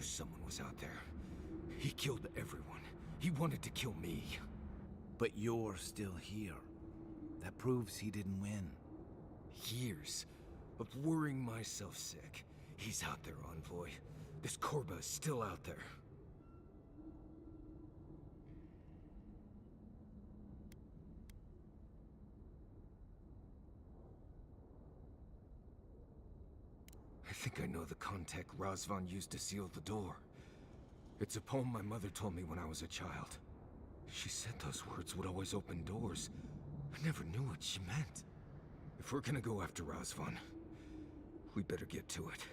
someone was out there. He killed everyone. He wanted to kill me. But you're still here. That proves he didn't win. Years of worrying myself sick. He's out there, Envoy. This Korba is still out there. I think I know the contact Razvan used to seal the door. It's a poem my mother told me when I was a child. She said those words would always open doors. I never knew what she meant. If we're gonna go after Razvan, we better get to it.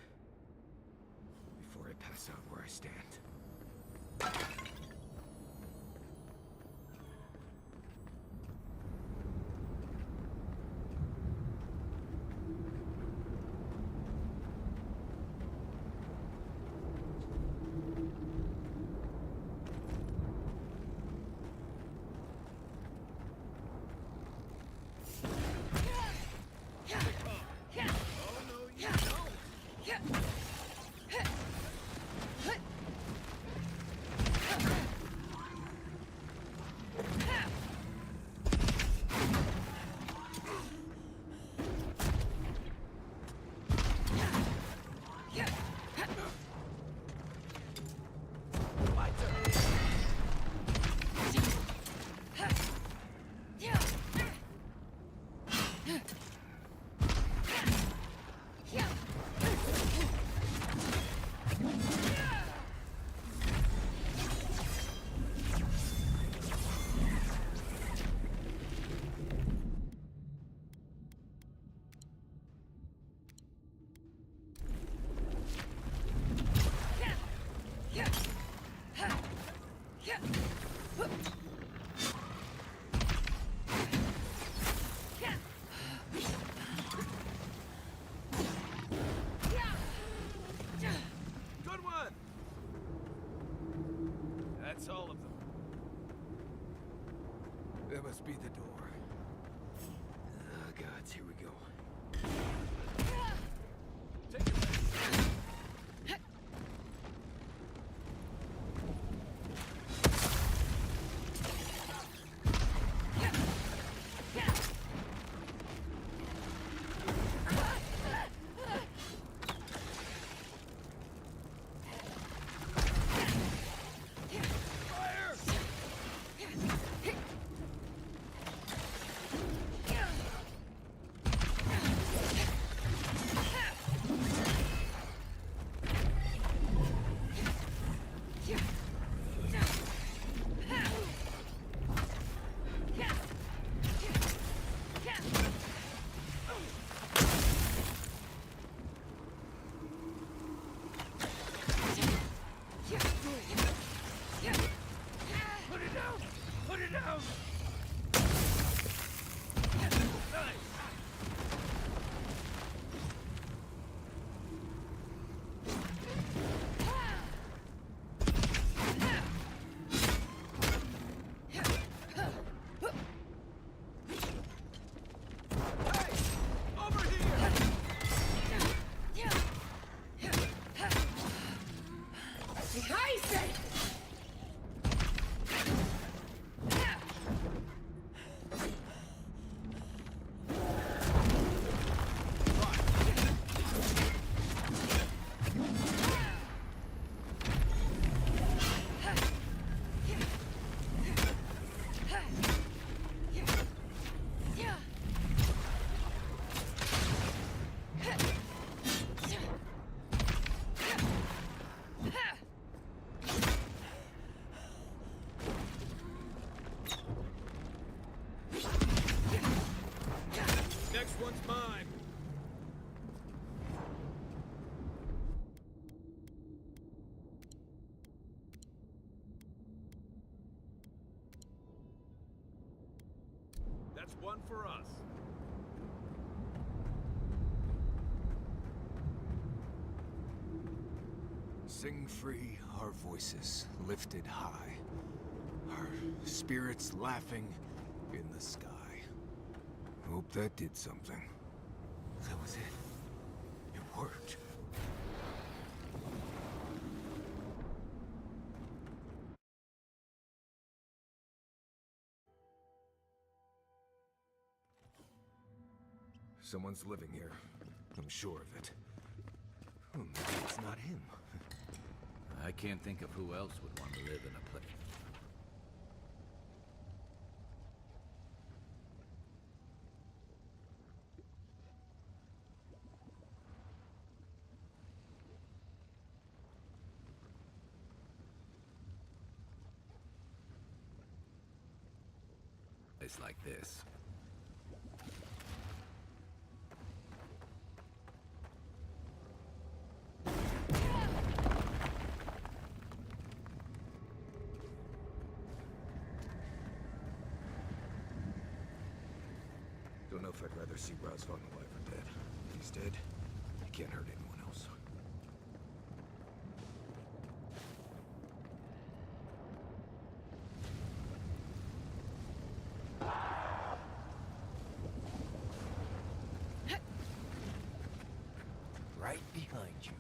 Before I pass out where I stand. That's all of them. That must be the door. Oh, gods, here we go. Take it back. Next one's mine. That's one for us. Sing free, our voices lifted high. Our spirits laughing in the sky. Hope that did something. That was it. It worked. Someone's living here. I'm sure of it. Oh, maybe it's not him. I can't think of who else would want to live in a place. It's like this. Don't know if I'd rather see Razvan alive or dead. If he's dead, he can't hurt anyone else. Right behind you.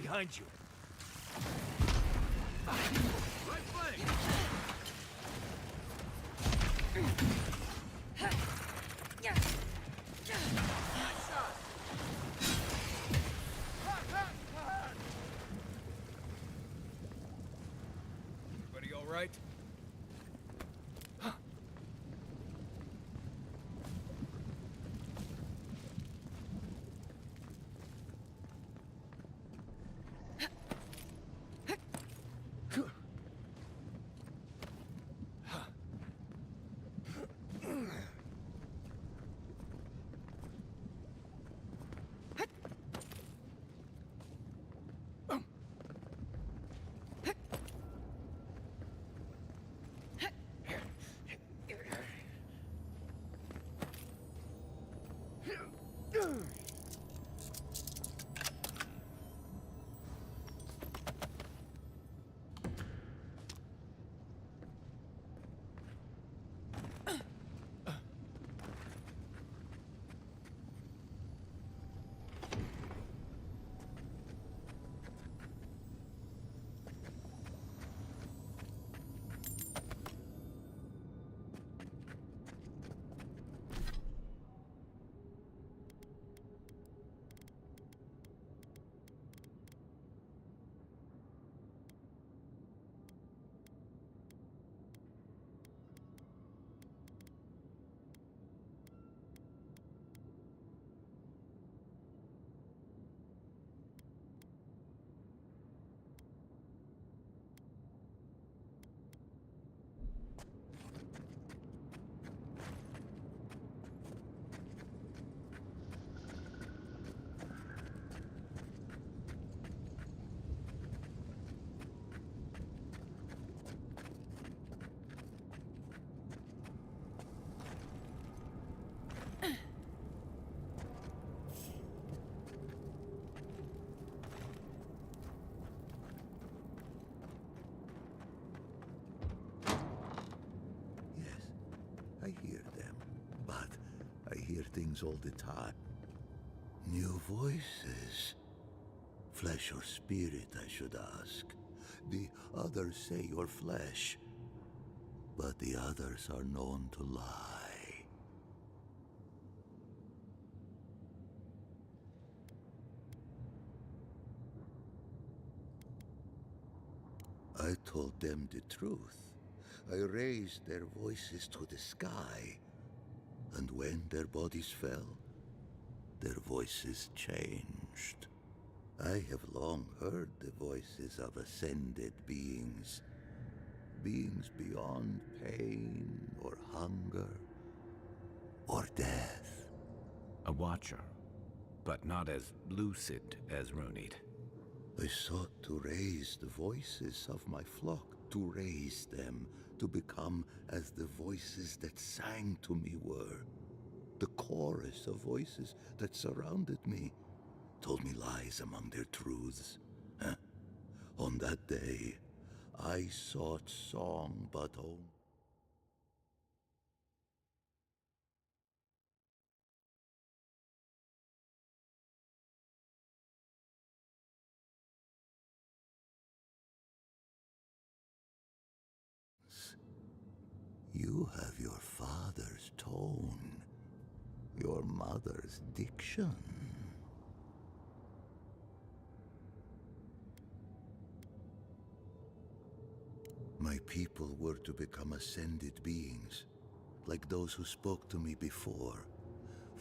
Behind you. Right flank! Nice shot! Everybody all right? I hear them, but I hear things all the time. New voices. Flesh or spirit, I should ask. The others say you're flesh, but the others are known to lie. I told them the truth. I raised their voices to the sky, and when their bodies fell, their voices changed. I have long heard the voices of ascended beings. Beings beyond pain or hunger or death. A watcher, but not as lucid as Runid. I sought to raise the voices of my flock, to raise them, to become as the voices that sang to me were. The chorus of voices that surrounded me told me lies among their truths. On that day, I sought song but only. You have your father's tone, your mother's diction. My people were to become ascended beings, like those who spoke to me before.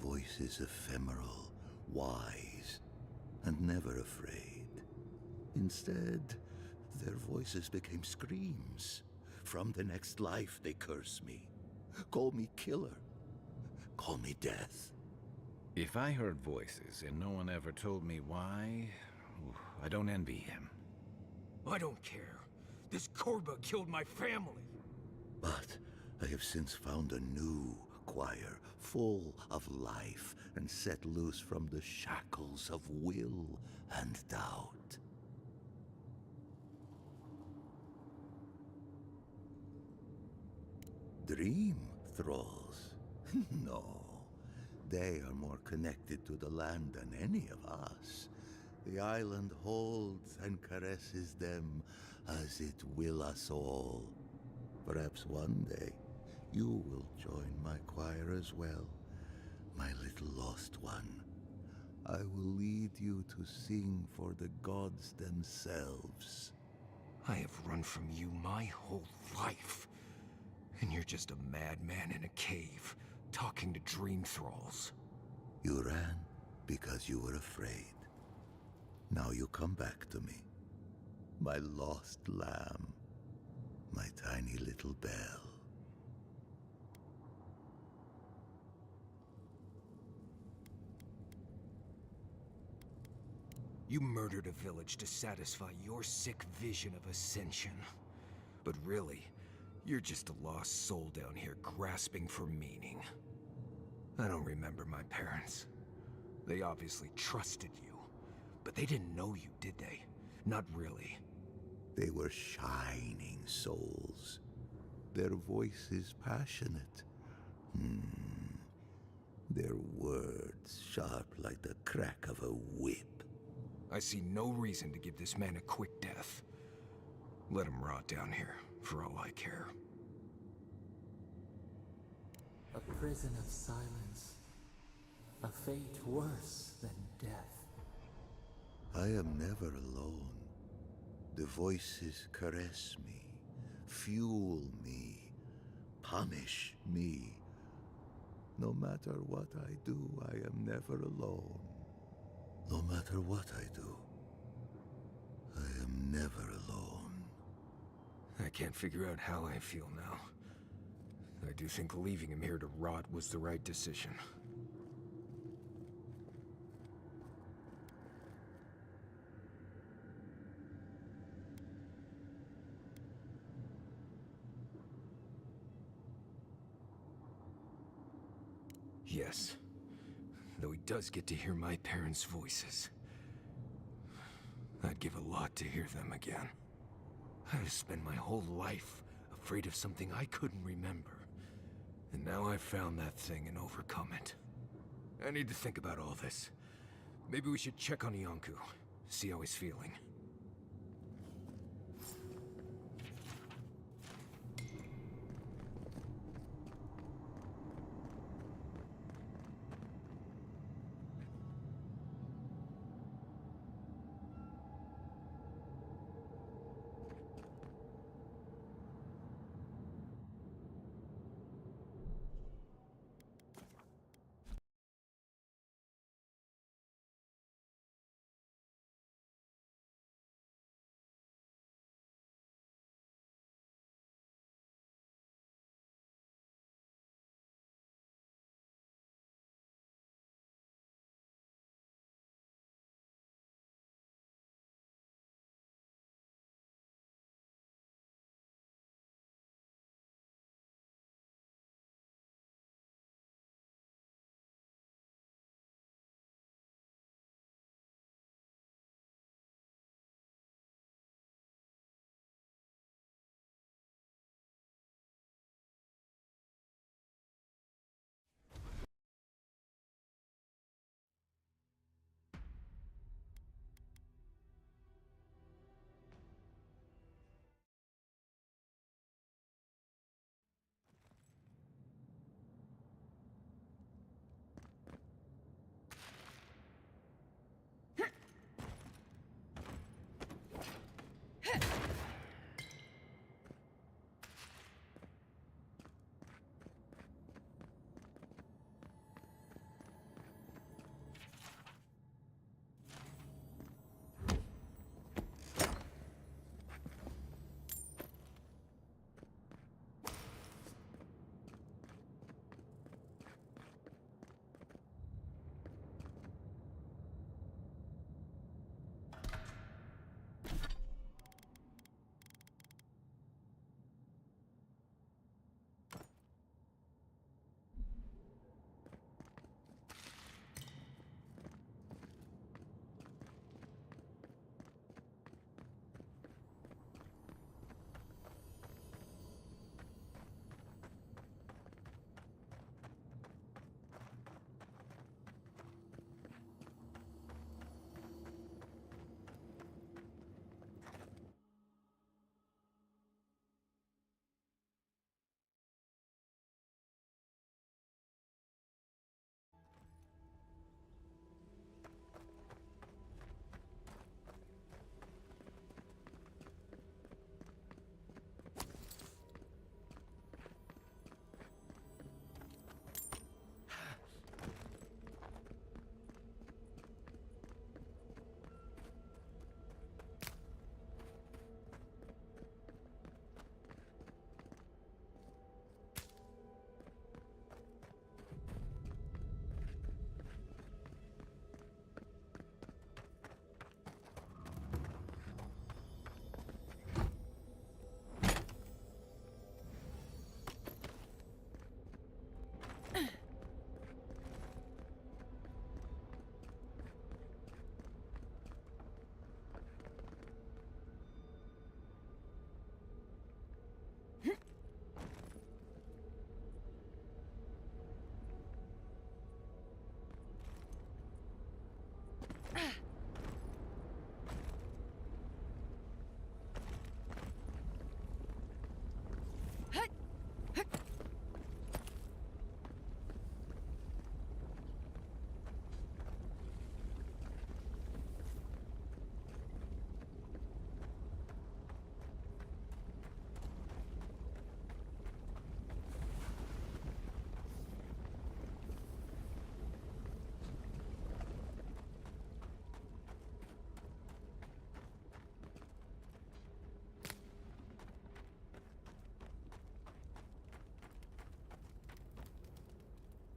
Voices ephemeral, wise, and never afraid. Instead, their voices became screams. From the next life, they curse me. Call me killer. Call me death. If I heard voices and no one ever told me why, I don't envy him. I don't care. This Korba killed my family. But I have since found a new choir, full of life and set loose from the shackles of will and doubt. Dream thralls? No. They are more connected to the land than any of us. The island holds and caresses them as it will us all. Perhaps one day you will join my choir as well, my little lost one. I will lead you to sing for the gods themselves. I have run from you my whole life. And you're just a madman in a cave, talking to dream thralls. You ran because you were afraid. Now you come back to me. My lost lamb. My tiny little bell. You murdered a village to satisfy your sick vision of ascension. But really, you're just a lost soul down here grasping for meaning. I don't remember my parents. They obviously trusted you. But they didn't know you, did they? Not really. They were shining souls. Their voices passionate. Their words sharp like the crack of a whip. I see no reason to give this man a quick death. Let him rot down here, for all I care. A prison of silence. A fate worse than death. I am never alone. The voices caress me, fuel me, punish me. No matter what I do, I am never alone. No matter what I do, I am never alone. I can't figure out how I feel now. I do think leaving him here to rot was the right decision. Yes. Though he does get to hear my parents' voices. I'd give a lot to hear them again. I've spent my whole life afraid of something I couldn't remember. And now I've found that thing and overcome it. I need to think about all this. Maybe we should check on Iancu, see how he's feeling.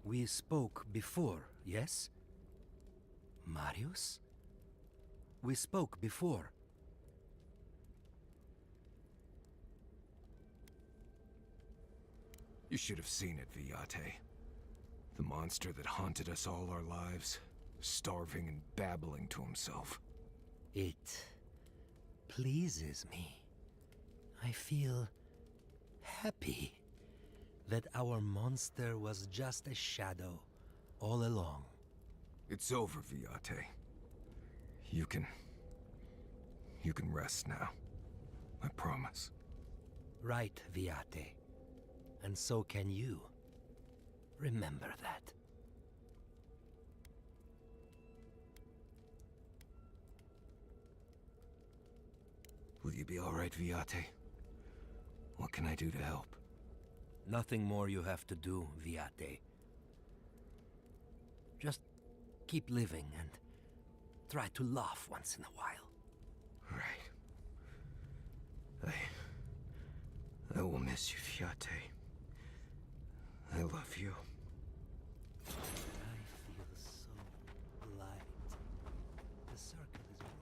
We spoke before, yes? Marius? We spoke before. You should have seen it, Viate. The monster that haunted us all our lives, starving and babbling to himself. It pleases me. I feel happy that our monster was just a shadow all along. It's over, Viate. You can rest now. I promise. Right, Viate. And so can you. Remember that. Will you be all right, Viate? What can I do to help? Nothing more you have to do, Viate. Just keep living and try to laugh once in a while. Right. I will miss you, Viate. I love you. I feel so light. The circle is broken.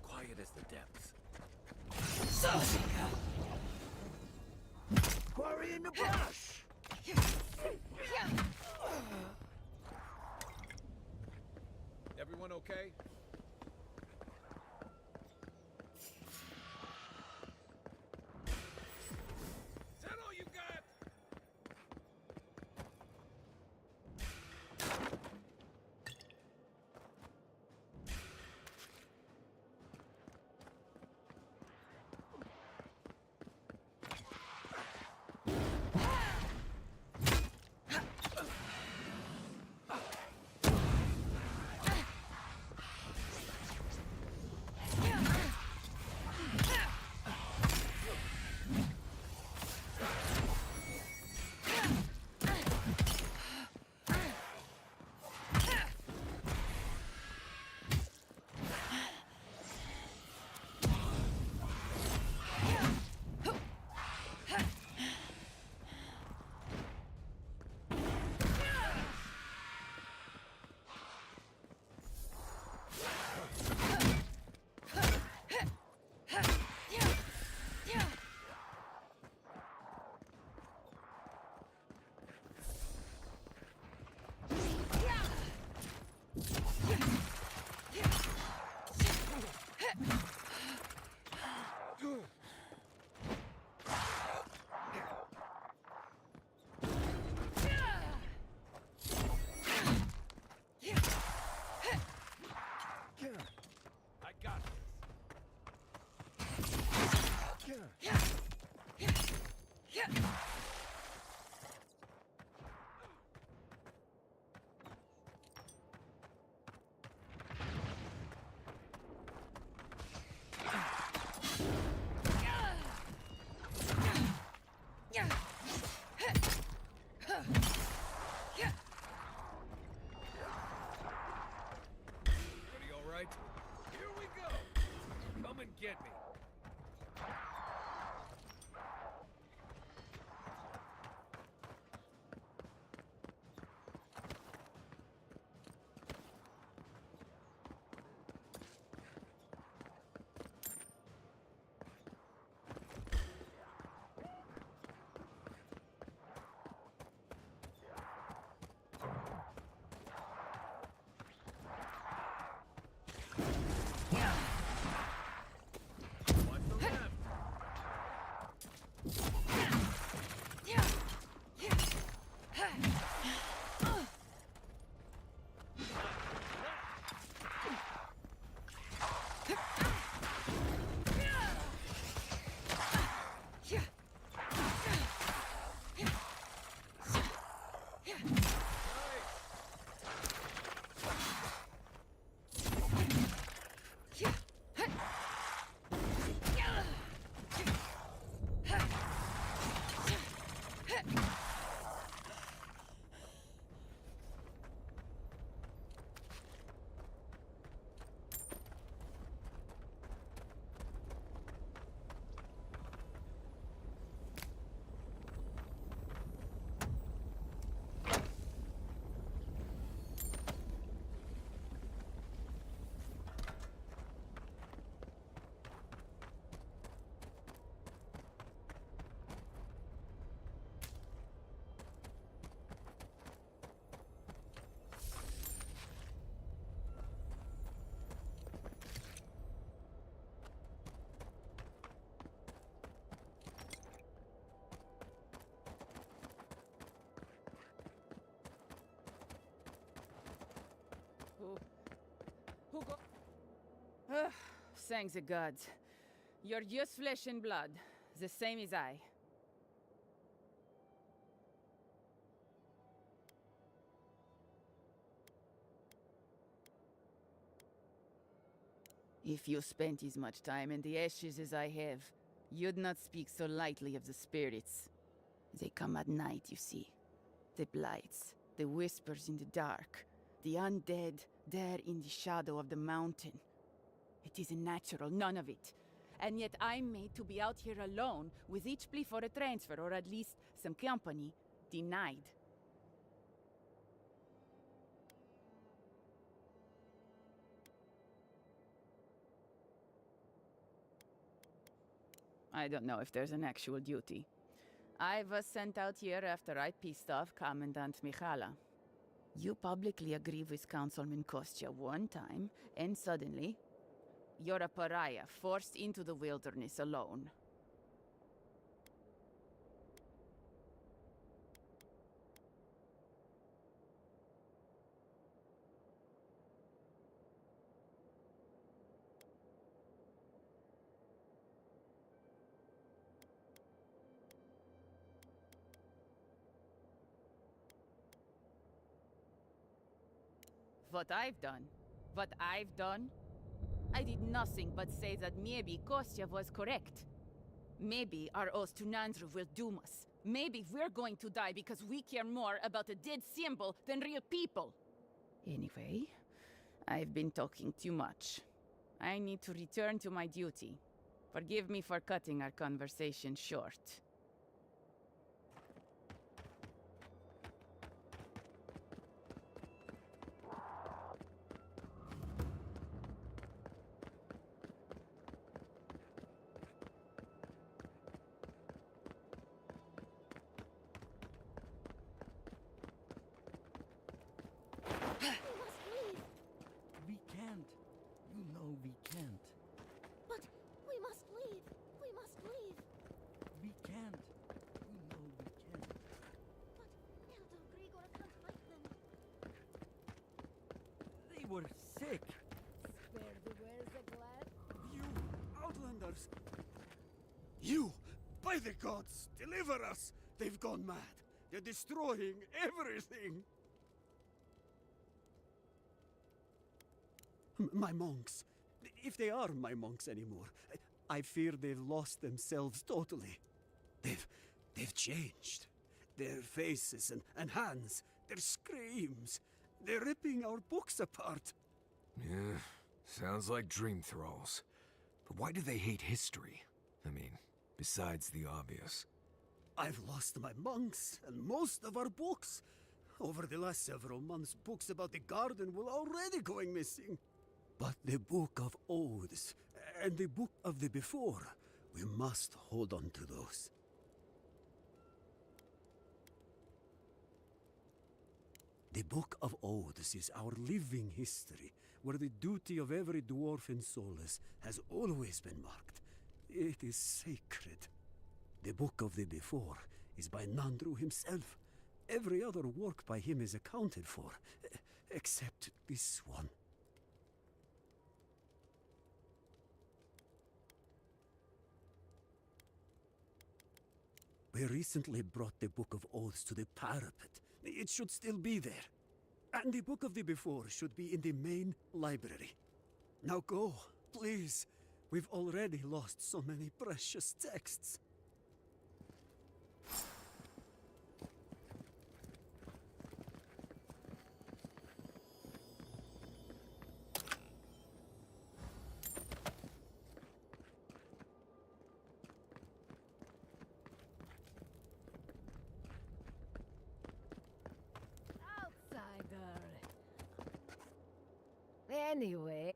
Quiet as the depths. Quarry in the brush! Everyone okay? Is that all you got? Everybody all right? Here we go. Come and get me. Watch the left. Who go? Ugh, thanks the gods. You're just flesh and blood, the same as I. If you spent as much time in the ashes as I have, you'd not speak so lightly of the spirits. They come at night, you see. The blights, the whispers in the dark, the undead there in the shadow of the mountain. It isn't natural, none of it. And yet I'm made to be out here alone, with each plea for a transfer, or at least some company, denied. I don't know if there's an actual duty. I was sent out here after I pissed off Commandant Michala. You publicly agree with Councilman Kostya one time, and suddenly, you're a pariah forced into the wilderness alone. What I've done? I did nothing but say that maybe Kostya was correct. Maybe our oath to Nandru will doom us. Maybe we're going to die because we care more about a dead symbol than real people. Anyway, I've been talking too much. I need to return to my duty. Forgive me for cutting our conversation short. We can't. You know we can't. But we must leave. We must leave. We can't. You know we can't. But Elder Grigor can't fight them. They were sick. Spare the wears the glad. You outlanders. You By the gods, deliver us! They've gone mad. They're destroying everything. My monks. If they are my monks anymore, I fear they've lost themselves totally. They've changed. Their faces and hands, their screams. They're ripping our books apart. Yeah, sounds like dream thralls. But why do they hate history? I mean, besides the obvious. I've lost my monks and most of our books. Over the last several months, books about the garden were already going missing. But the Book of Oaths and the Book of the Before, we must hold on to those. The Book of Oaths is our living history, where the duty of every dwarf in Solus has always been marked. It is sacred. The Book of the Before is by Nandru himself. Every other work by him is accounted for, except this one. We recently brought the Book of Oaths to the parapet. It should still be there. And the Book of the Before should be in the main library. Now go, please. We've already lost so many precious texts. Outsider. Anyway.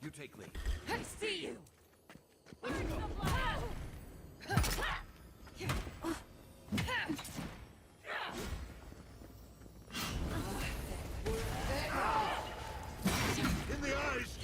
You take lead. I see you! In the eyes!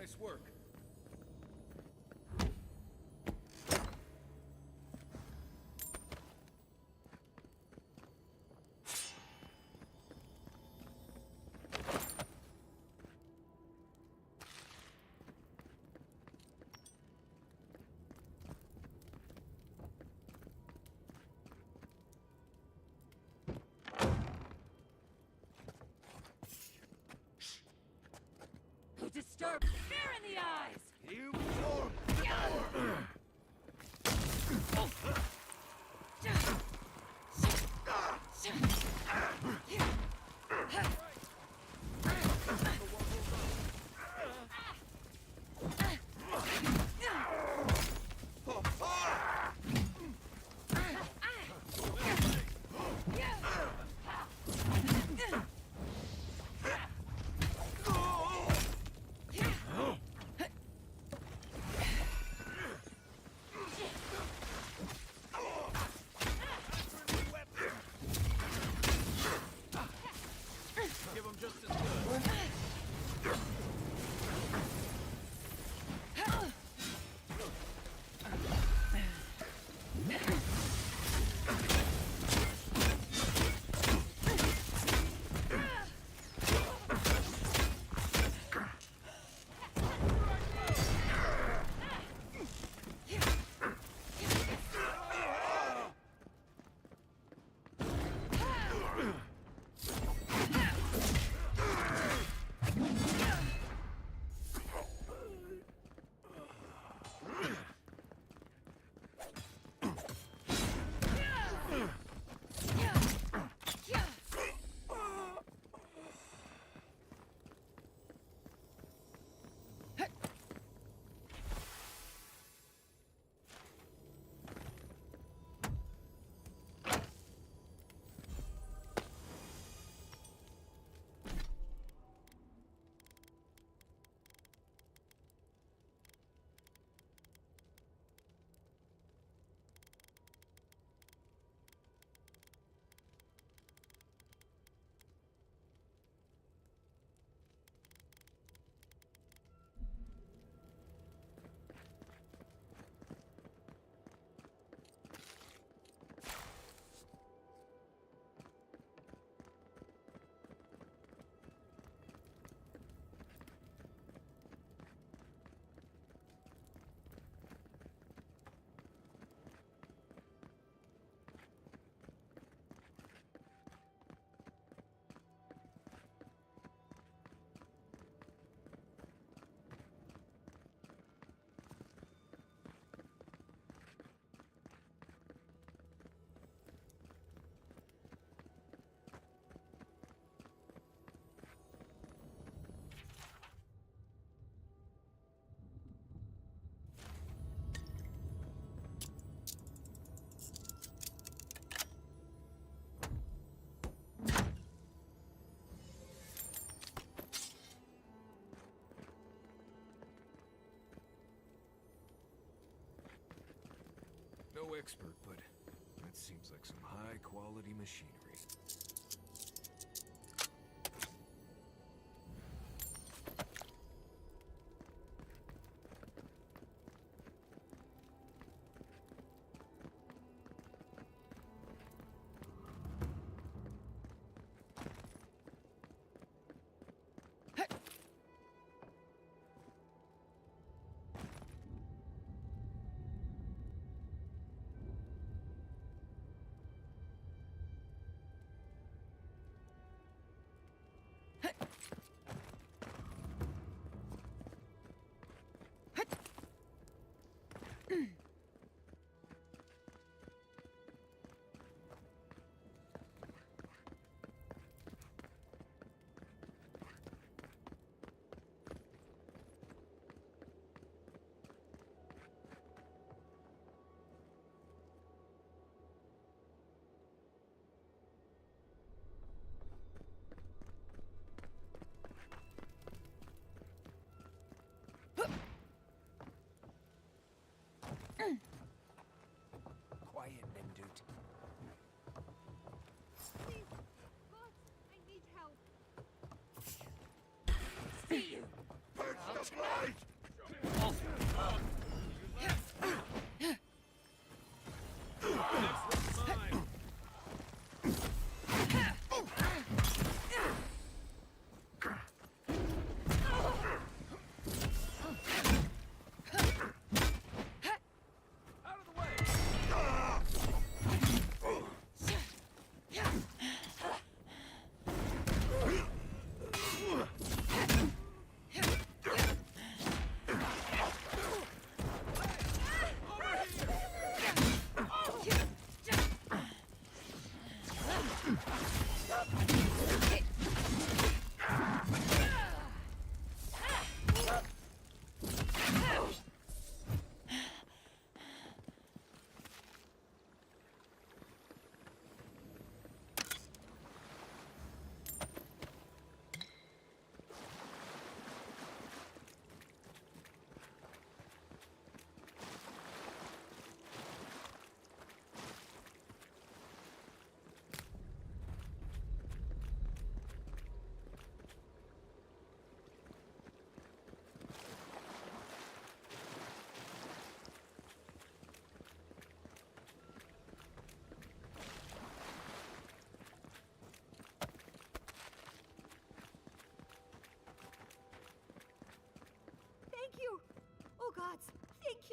Nice work. Who disturbed? Fear in the eyes! You form the door! Give him just as good. No expert, but that seems like some high-quality machinery.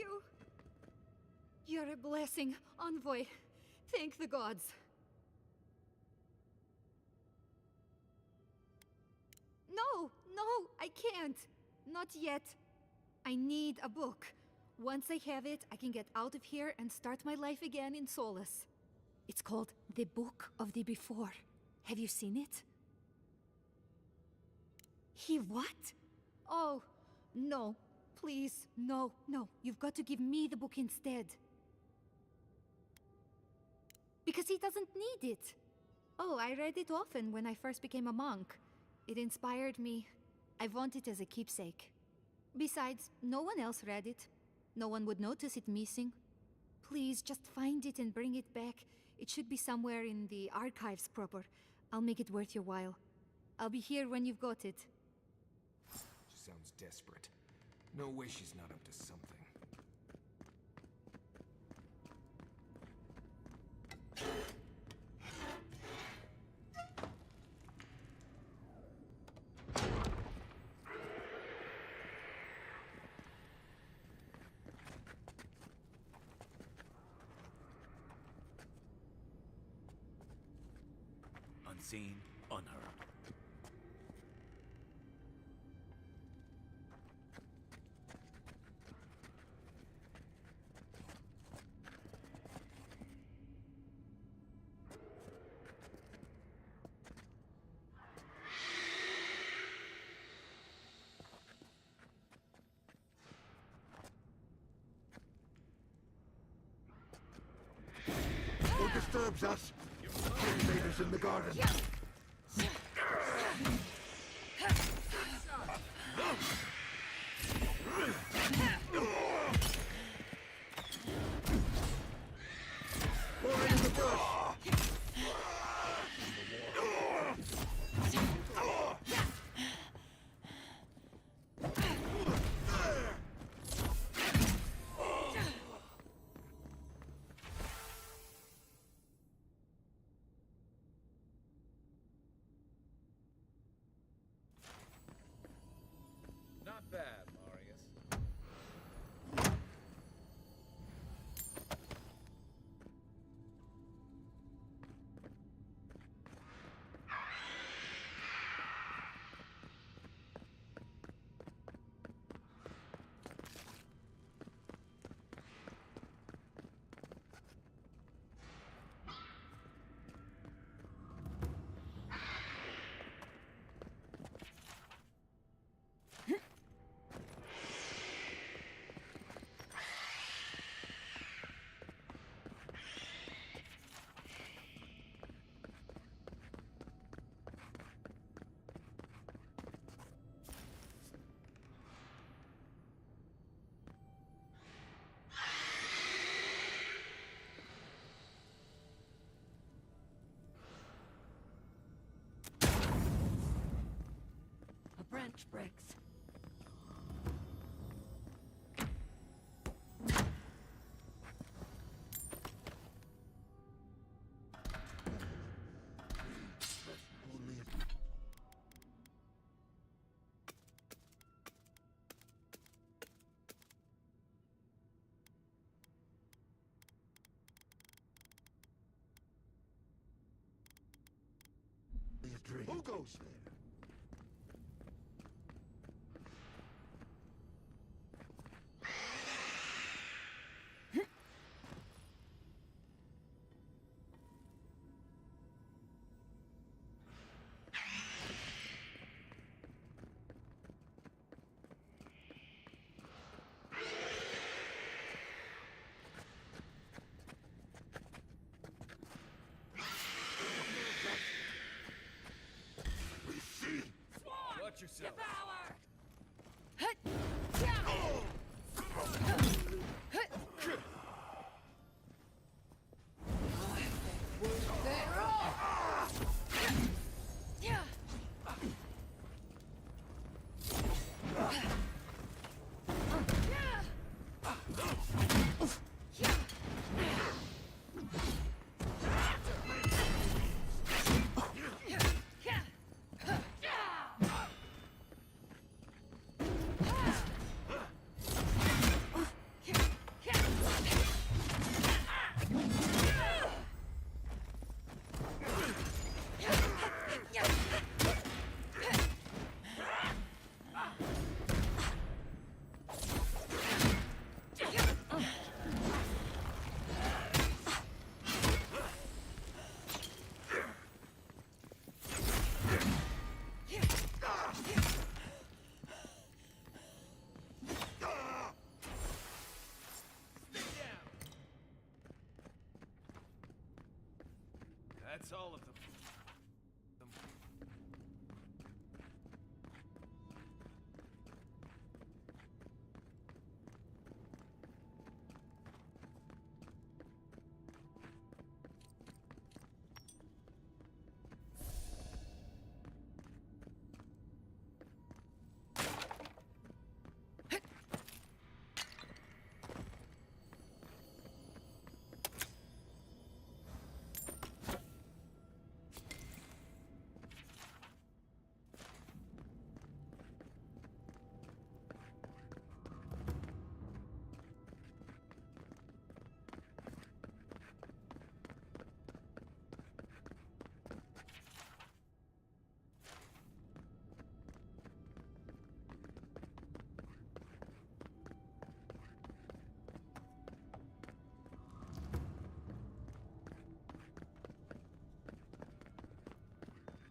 you. You're a blessing, envoy. Thank the gods. No, I can't. Not yet. I need a book. Once I have it, I can get out of here and start my life again in Solace. It's called The Book of the Before. Have you seen it? He what? Oh, no. Please, no. You've got to give me the book instead. Because he doesn't need it. Oh, I read it often when I first became a monk. It inspired me. I want it as a keepsake. Besides, no one else read it. No one would notice it missing. Please, just find it and bring it back. It should be somewhere in the archives proper. I'll make it worth your while. I'll be here when you've got it. She sounds desperate. No way she's not up to something. Unseen, unheard. What disturbs us? Invaders in the garden. More in the brush. Not bad, Marius. A branch breaks. Who goes there? Watch yourself. That's all of them.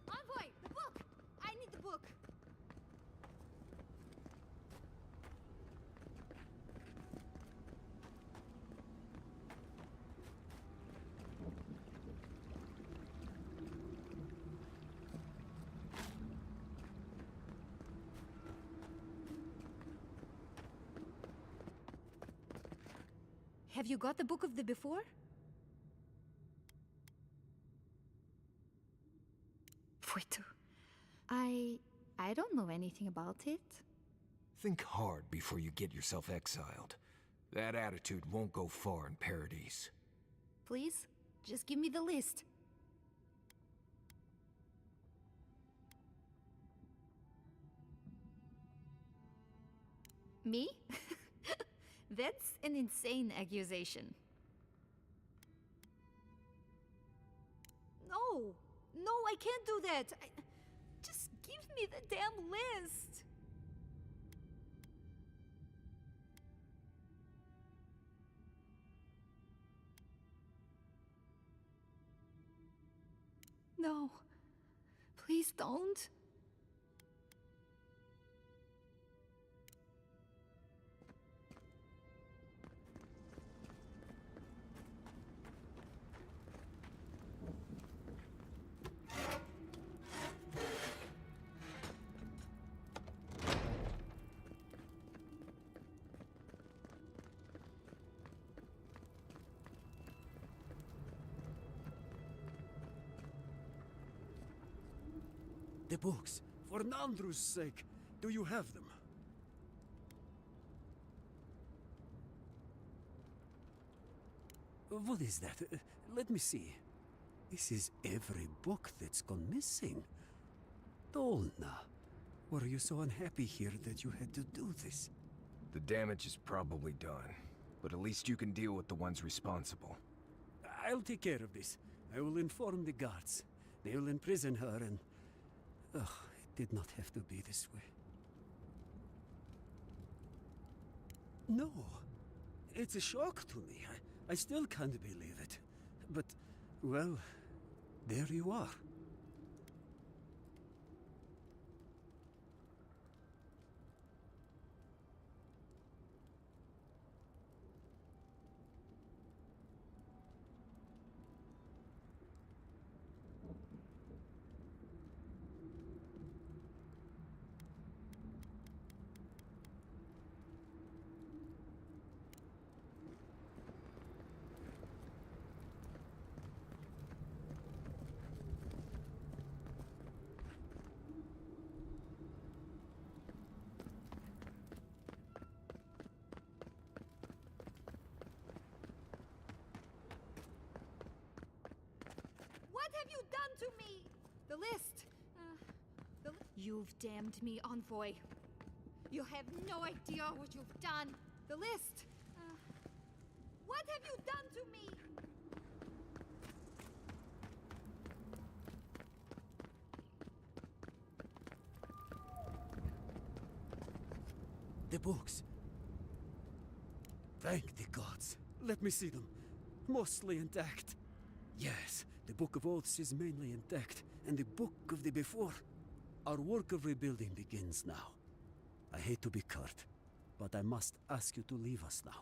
Envoy, the book! I need the book. Have you got the book of the before? Fuito. I don't know anything about it. Think hard before you get yourself exiled. That attitude won't go far in Paradise. Please, just give me the list. Me? That's an insane accusation. No! No, I can't do that! Just give me the damn list! No. Please don't. The books, for Nandru's sake, do you have them? What is that? Let me see. This is every book that's gone missing. Dolna, were you so unhappy here that you had to do this? The damage is probably done, but at least you can deal with the ones responsible. I'll take care of this. I will inform the guards. They will imprison her and... Ugh, it did not have to be this way. No, it's a shock to me. I still can't believe it. But, well, there you are. What have you done to me? The list. You've damned me, Envoy. You have no idea what you've done. The list. What have you done to me? The books. Thank the gods. Let me see them. Mostly intact. Yes, the Book of Oaths is mainly intact, and the Book of the Before. Our work of rebuilding begins now. I hate to be curt, but I must ask you to leave us now.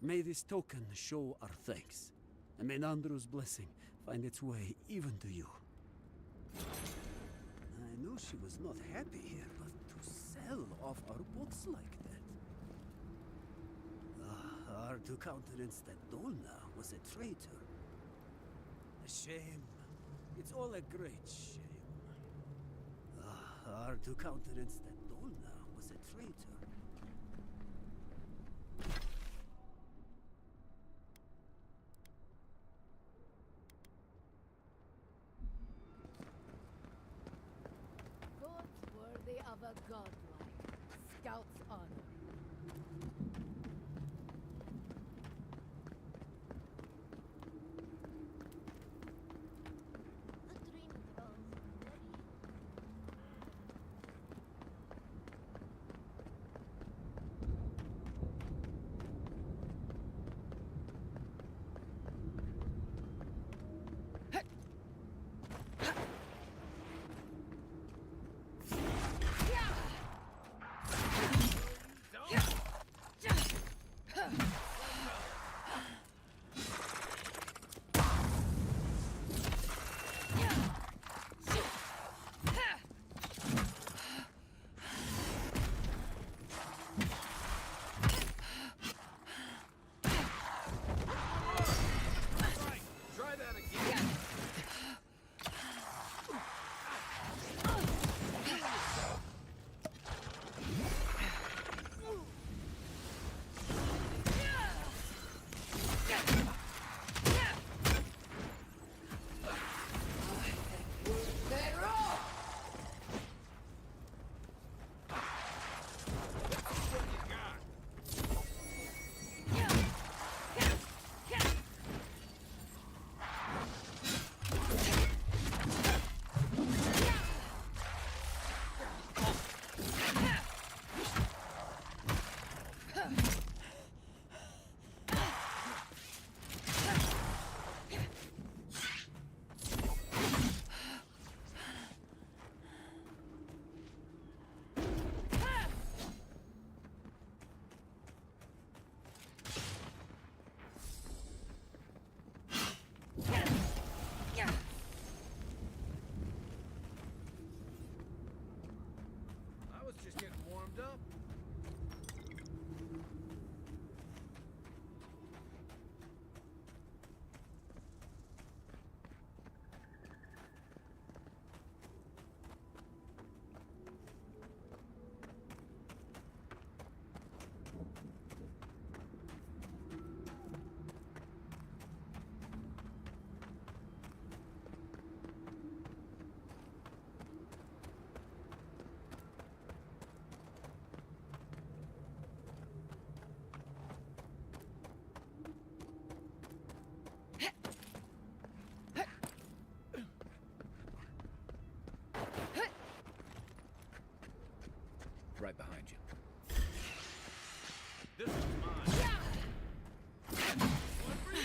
May this token show our thanks, and may Nandru's blessing find its way even to you. I knew she was not happy here, but to sell off our books like that. Hard to countenance that Dolna was a traitor. A shame. It's all a great shame. Hard to countenance that Dolna was a traitor. Gods worthy of a godlike. Scout's honor. The train goes very Try that again. What you got? I was just getting warmed up. Right behind you. This is mine. One for you.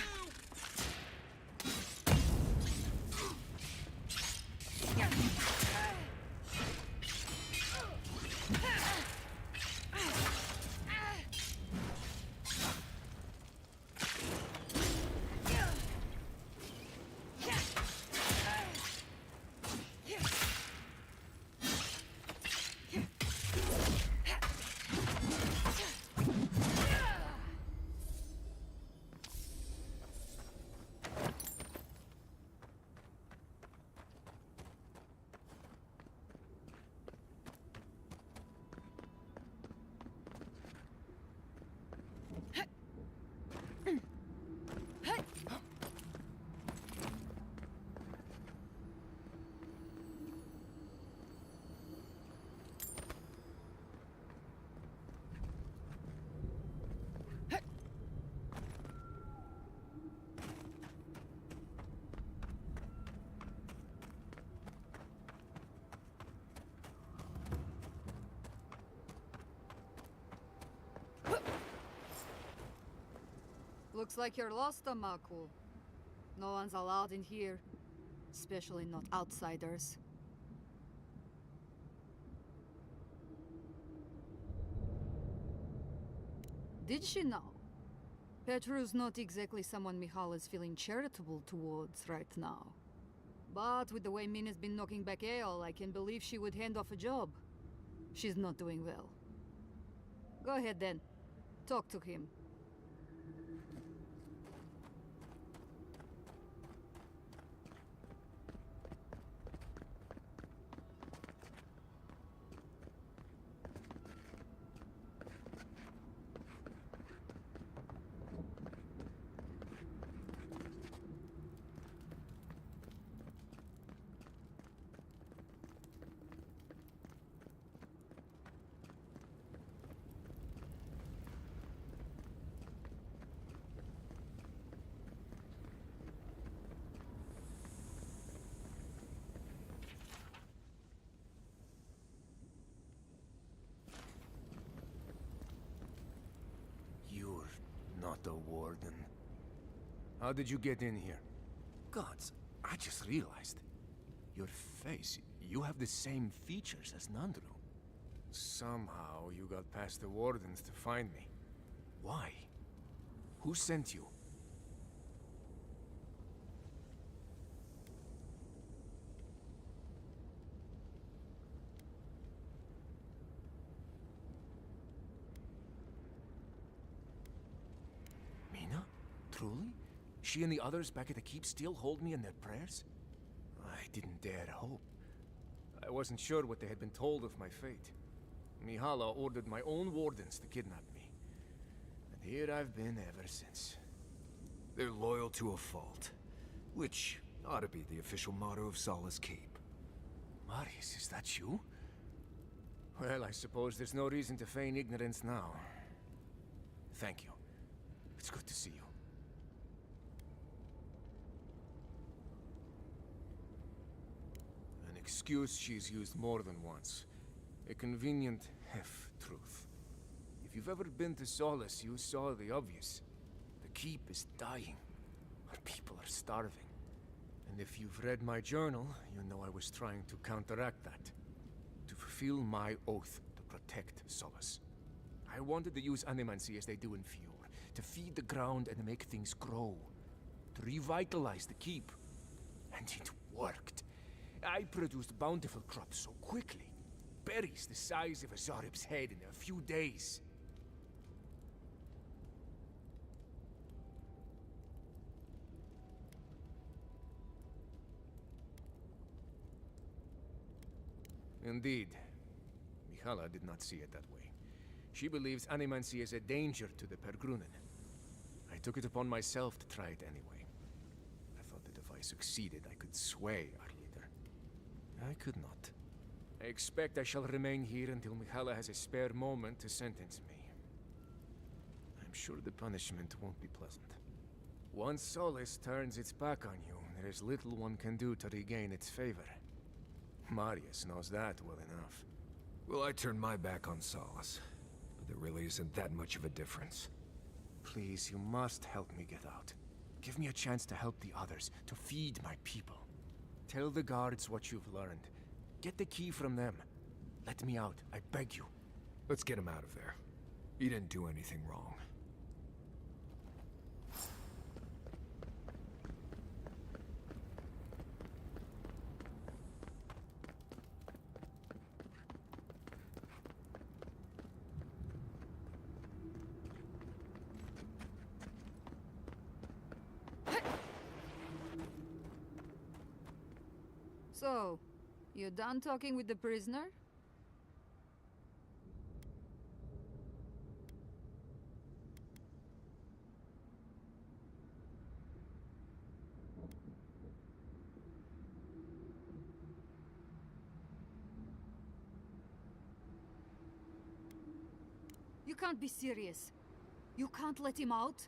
Looks like you're lost, Amaku. No one's allowed in here. Especially not outsiders. Did she know? Petru's not exactly someone Mihala's feeling charitable towards right now. But with the way Mina's been knocking back ale, I can believe she would hand off a job. She's not doing well. Go ahead then. Talk to him. Not the warden. How did you get in here? Gods, I just realized. Your face, you have the same features as Nandru. Somehow you got past the wardens to find me. Why? Who sent you? Truly? She and the others back at the keep still hold me in their prayers? I didn't dare hope. I wasn't sure what they had been told of my fate. Mihala ordered my own wardens to kidnap me. And here I've been ever since. They're loyal to a fault, which ought to be the official motto of Solace Keep. Marius, is that you? Well, I suppose there's no reason to feign ignorance now. Thank you. It's good to see you. An excuse she's used more than once. A convenient half-truth. If you've ever been to Solace, you saw the obvious. The keep is dying. Our people are starving. And if you've read my journal, you know I was trying to counteract that. To fulfill my oath to protect Solace. I wanted to use animancy as they do in Fior. To feed the ground and make things grow. To revitalize the keep. And it worked. I produced bountiful crops so quickly. Berries the size of a Zarib's head in a few days. Indeed. Mihala did not see it that way. She believes animancy is a danger to the Pergrunen. I took it upon myself to try it anyway. I thought that if I succeeded, I could sway our leader. I could not. I expect I shall remain here until Mihala has a spare moment to sentence me. I'm sure the punishment won't be pleasant. Once Solace turns its back on you, there is little one can do to regain its favor. Marius knows that well enough. Well, I turned my back on Solace. But there really isn't that much of a difference. Please, you must help me get out. Give me a chance to help the others, to feed my people. Tell the guards what you've learned. Get the key from them. Let me out, I beg you. Let's get him out of there. He didn't do anything wrong. So, you done talking with the prisoner? You can't be serious. You can't let him out?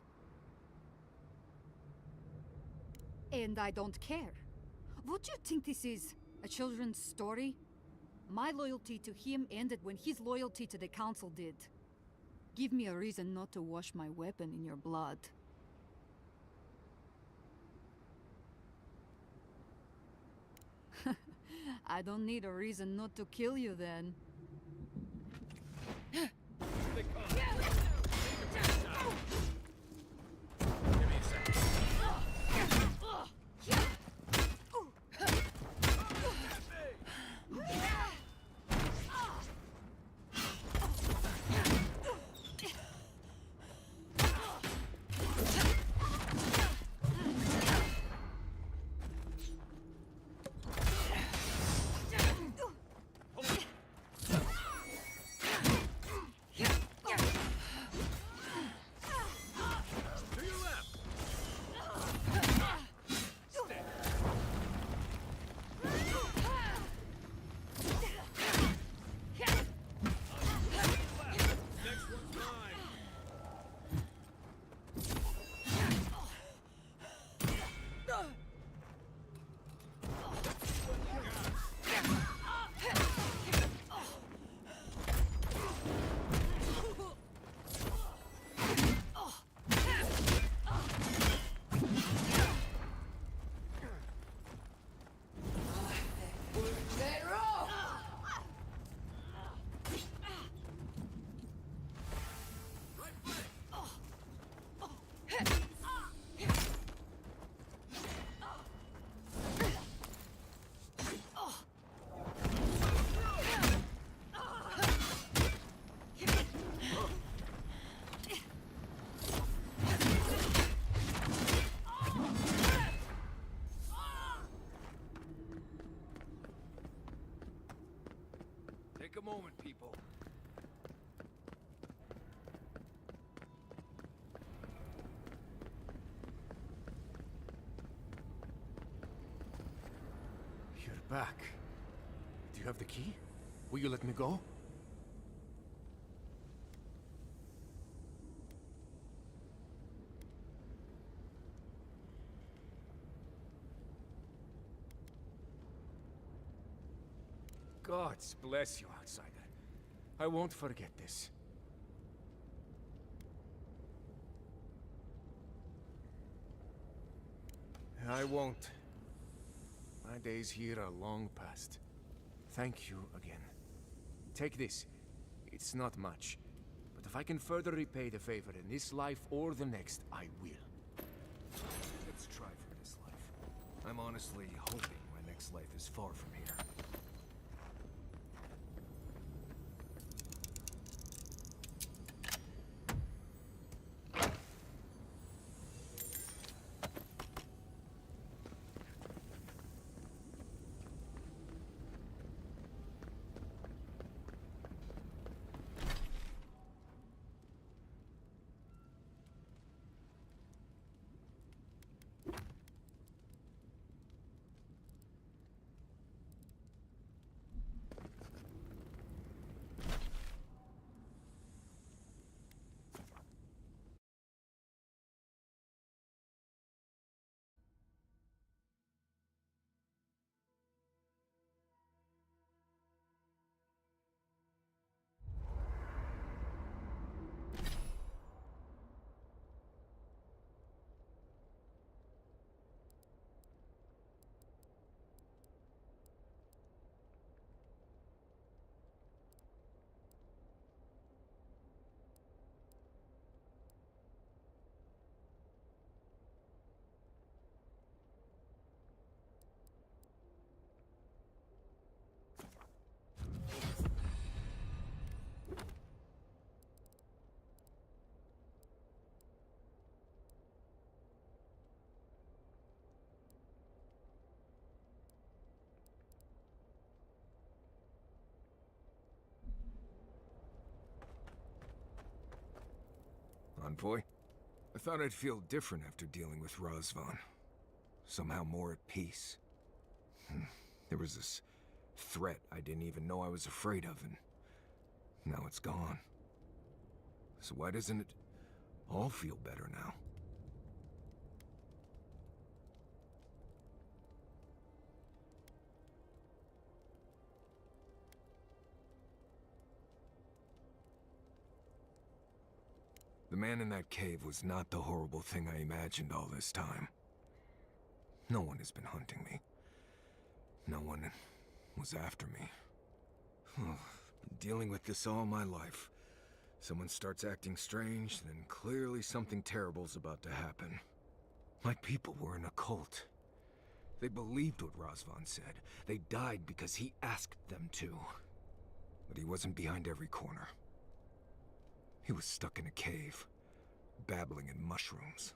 And I don't care. What do you think this is? A children's story? My loyalty to him ended when his loyalty to the Council did. Give me a reason not to wash my weapon in your blood. I don't need a reason not to kill you then. You're back. Do you have the key? Will you let me go? God bless you, outsider. I won't forget this. I won't. My days here are long past. Thank you again. Take this. It's not much. But if I can further repay the favor in this life or the next, I will. Let's try for this life. I'm honestly hoping my next life is far from here. Envoy? I thought I'd feel different after dealing with Razvan. Somehow more at peace. There was this threat I didn't even know I was afraid of, and now it's gone. So why doesn't it all feel better now? The man in that cave was not the horrible thing I imagined all this time. No one has been hunting me. No one was after me. Been dealing with this all my life. Someone starts acting strange, then clearly something terrible's about to happen. My people were in a cult. They believed what Razvan said. They died because he asked them to. But he wasn't behind every corner. He was stuck in a cave, babbling in mushrooms.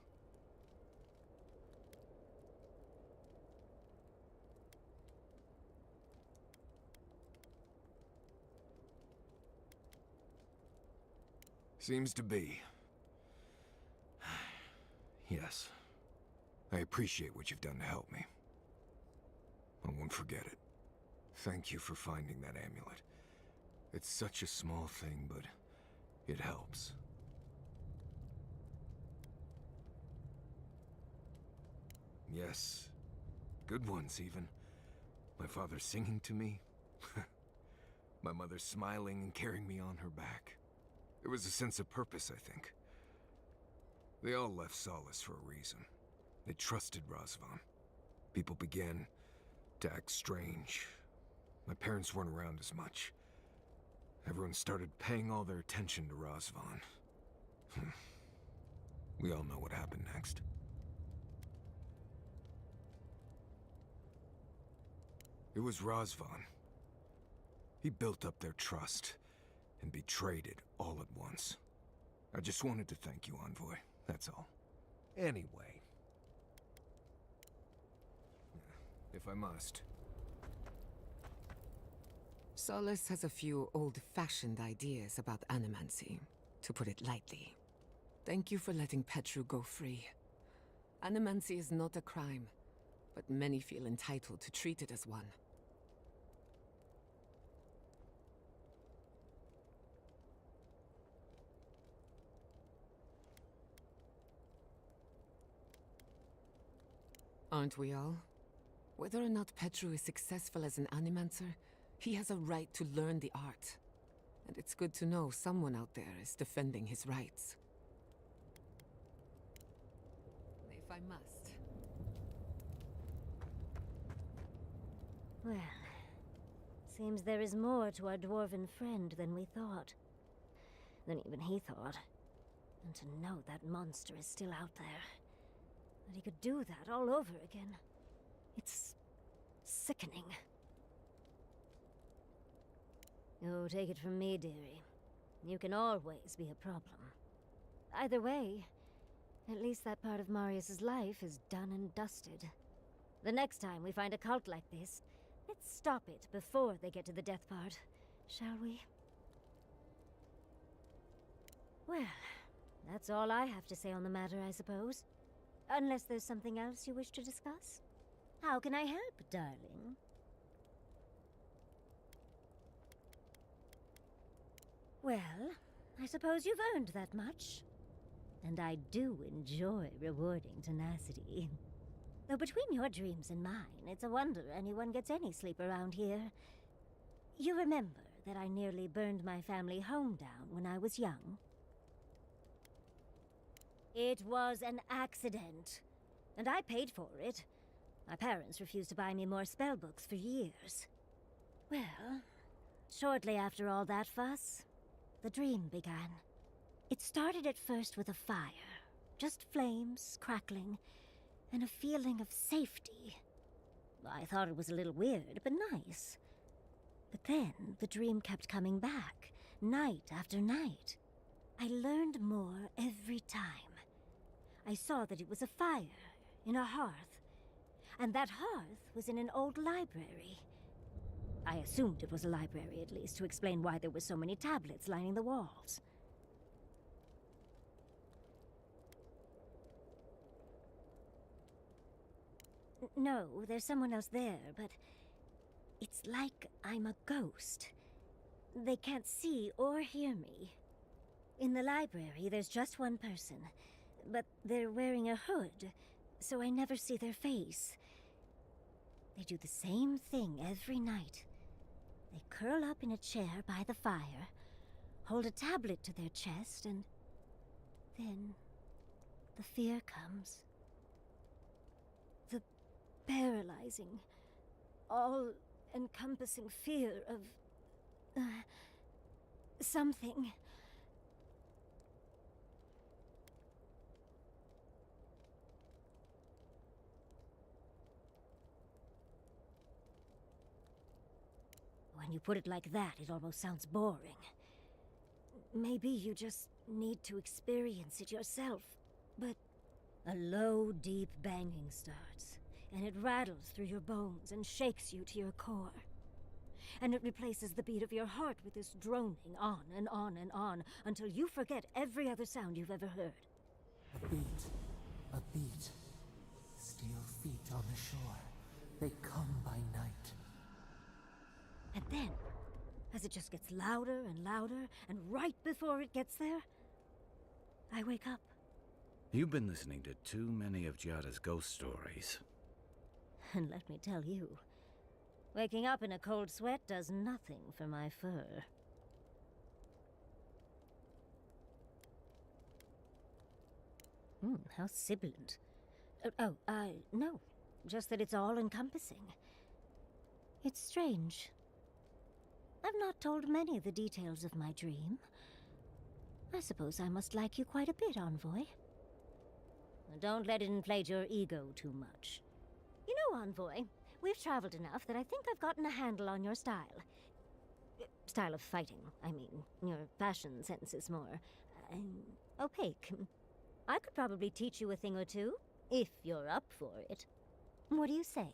Seems to be. Yes. I appreciate what you've done to help me. I won't forget it. Thank you for finding that amulet. It's such a small thing, but it helps. Yes. Good ones, even. My father singing to me. My mother smiling and carrying me on her back. There was a sense of purpose, I think. They all left Solace for a reason. They trusted Razvan. People began to act strange. My parents weren't around as much. Everyone started paying all their attention to Razvan. We all know what happened next. It was Razvan. He built up their trust and betrayed it all at once. I just wanted to thank you, Envoy. That's all. Anyway. If I must. Solace has a few old-fashioned ideas about animancy, to put it lightly. Thank you for letting Petru go free. Animancy is not a crime. but many feel entitled to treat it as one. Aren't we all? Whether or not Petru is successful as an animancer, he has a right to learn the art. And it's good to know someone out there is defending his rights. If I must. Well, seems there is more to our dwarven friend than we thought. Than even he thought. And to know that monster is still out there. That he could do that all over again. It's sickening. Oh, take it from me, dearie. You can always be a problem. Either way, at least that part of Marius's life is done and dusted. The next time we find a cult like this, let's stop it before they get to the death part, shall we? Well, that's all I have to say on the matter, I suppose. Unless there's something else you wish to discuss? How can I help, darling? Well, I suppose you've earned that much. And I do enjoy rewarding tenacity. Though between your dreams and mine, it's a wonder anyone gets any sleep around here. You remember that I nearly burned my family home down when I was young? It was an accident, and I paid for it. My parents refused to buy me more spellbooks for years. Well, shortly after all that fuss, the dream began. It started at first with a fire, just flames crackling, and a feeling of safety. I thought it was a little weird, but nice. But then the dream kept coming back, night after night. I learned more every time. I saw that it was a fire in a hearth, and that hearth was in an old library. I assumed it was a library, at least, to explain why there were so many tablets lining the walls. No, there's someone else there, but it's like I'm a ghost. They can't see or hear me. In the library, there's just one person, but they're wearing a hood, so I never see their face. They do the same thing every night. They curl up in a chair by the fire, hold a tablet to their chest, and then the fear comes. The paralyzing, all-encompassing fear of something. When you put it like that, it almost sounds boring. Maybe you just need to experience it yourself. But a low, deep banging starts, and it rattles through your bones and shakes you to your core. And it replaces the beat of your heart with this droning on and on and on until you forget every other sound you've ever heard. A beat. Steel feet on the shore. They come by night. And then, as it just gets louder and louder, and right before it gets there, I wake up. You've been listening to too many of Giada's ghost stories. And let me tell you, waking up in a cold sweat does nothing for my fur. How sibilant. No, just that it's all-encompassing. It's strange. I've not told many of the details of my dream. I suppose I must like you quite a bit, Envoy. Don't let it inflate your ego too much. You know, Envoy, we've traveled enough that I think I've gotten a handle on your style. Style of fighting, I mean. Your fashion sense is more opaque. I could probably teach you a thing or two, if you're up for it. What do you say?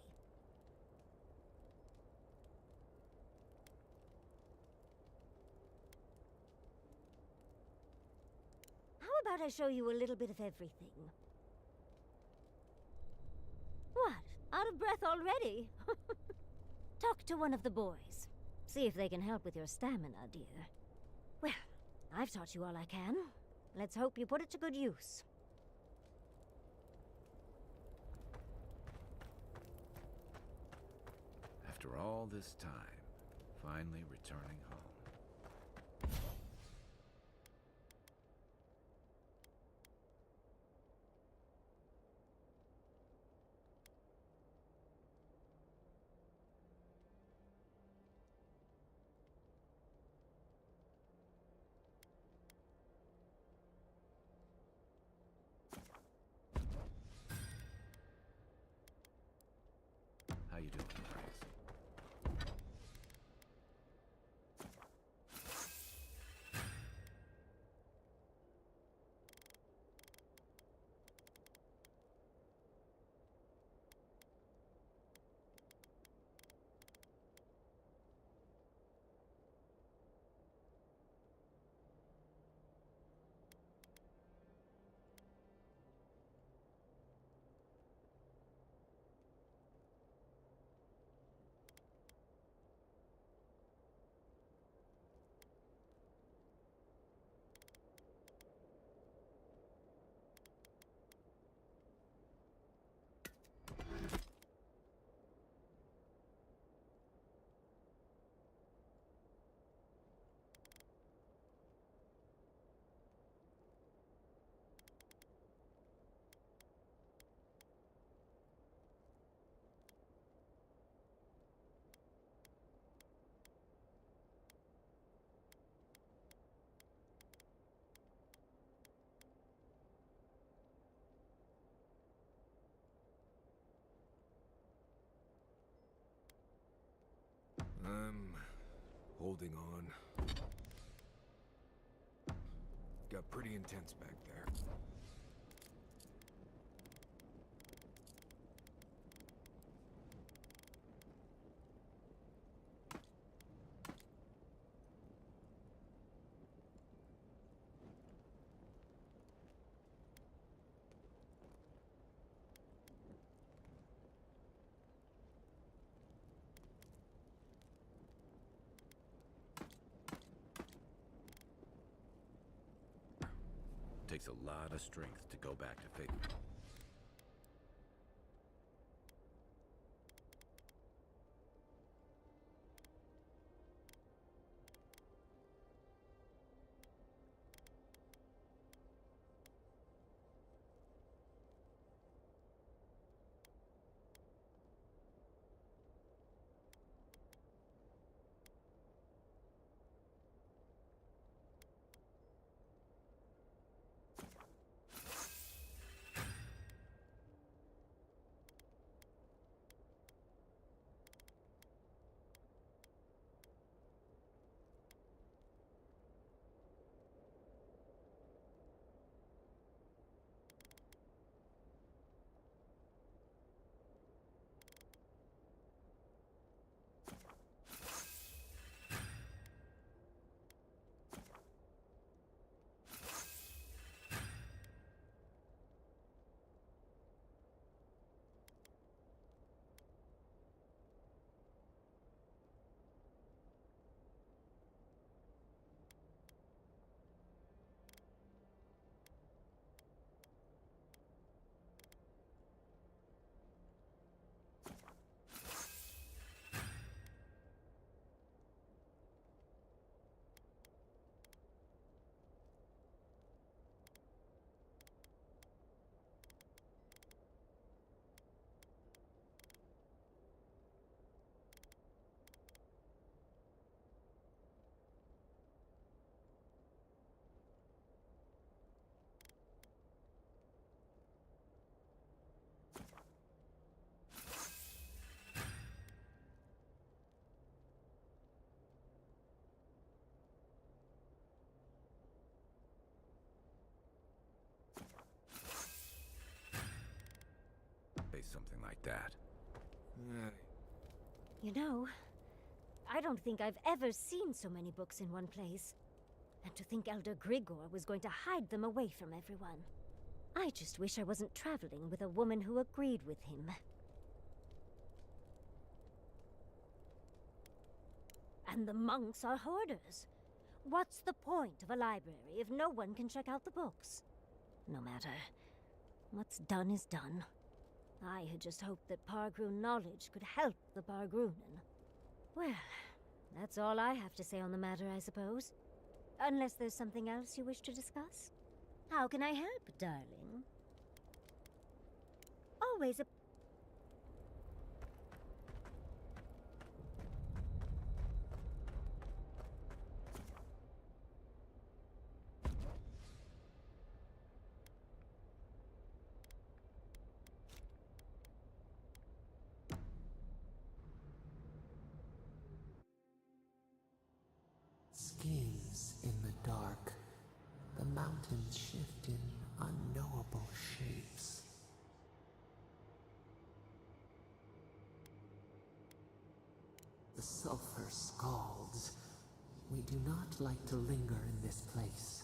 How about I show you a little bit of everything? What? Out out of breath already. Talk to one of the boys. See if they can help with your stamina, dear. Well, I've taught you all I can. Let's hope you put it to good use. After all this time, finally returning home. How you doing, Marius? I'm holding on. Got pretty intense back there. Takes a lot of strength to go back to fate. Something like that. You know, I don't think I've ever seen so many books in one place. And to think Elder Grigor was going to hide them away from everyone. I just wish I wasn't traveling with a woman who agreed with him. And the monks are hoarders. What's the point of a library if no one can check out the books? No matter. What's done is done. I had just hoped that Pargroon knowledge could help the Pargroonen. Well, that's all I have to say on the matter, I suppose. Unless there's something else you wish to discuss? How can I help, darling? Always a... Schemes in the dark. The mountains shift in unknowable shapes. The sulfur scalds. We do not like to linger in this place.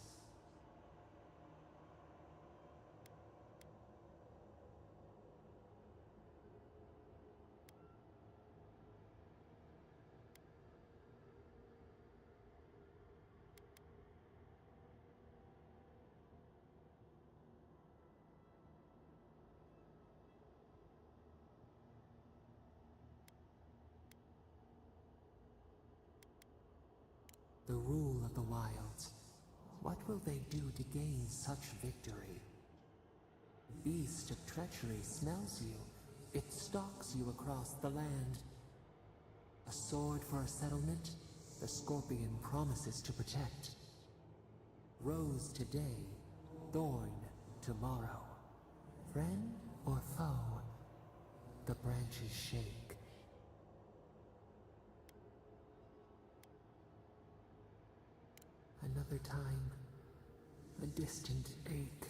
The rule of the wilds. What will they do to gain such victory? Beast of treachery smells you. It stalks you across the land. A sword for a settlement, the scorpion promises to protect. Rose today, thorn tomorrow. Friend or foe, the branches shake. Another time, a distant ache.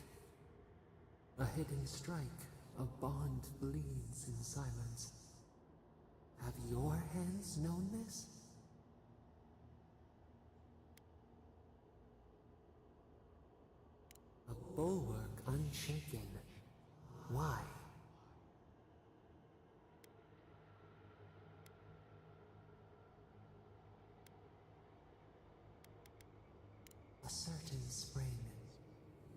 A hidden strike, a bond bleeds in silence. Have your hands known this? A bulwark unshaken. Why? A certain spring.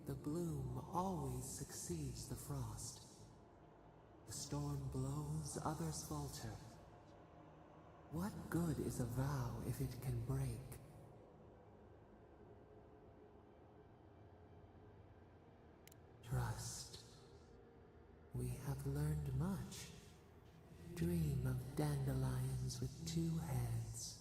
The bloom always succeeds the frost. The storm blows, others falter. What good is a vow if it can break? Trust. We have learned much. Dream of dandelions with two heads.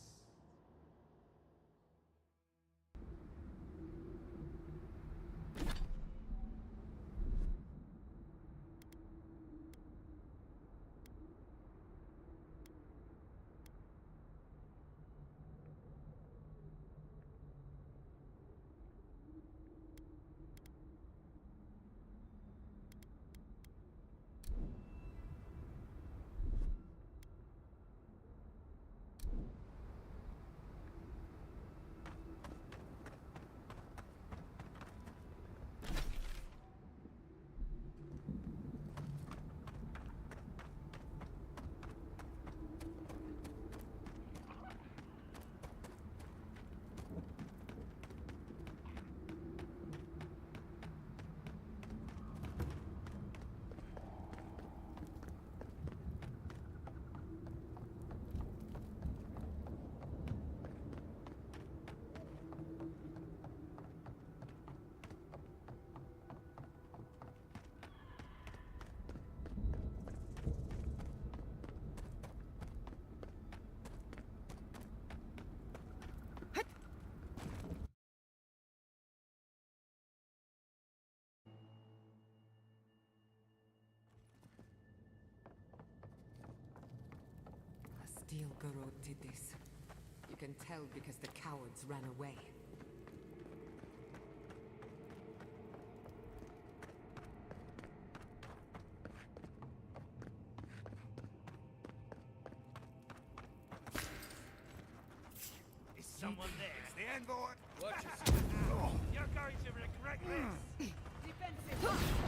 Steel Garrod did this. You can tell because the cowards ran away. Is someone there? Stand board. Watch yourself. You're going to regret this. Defensive.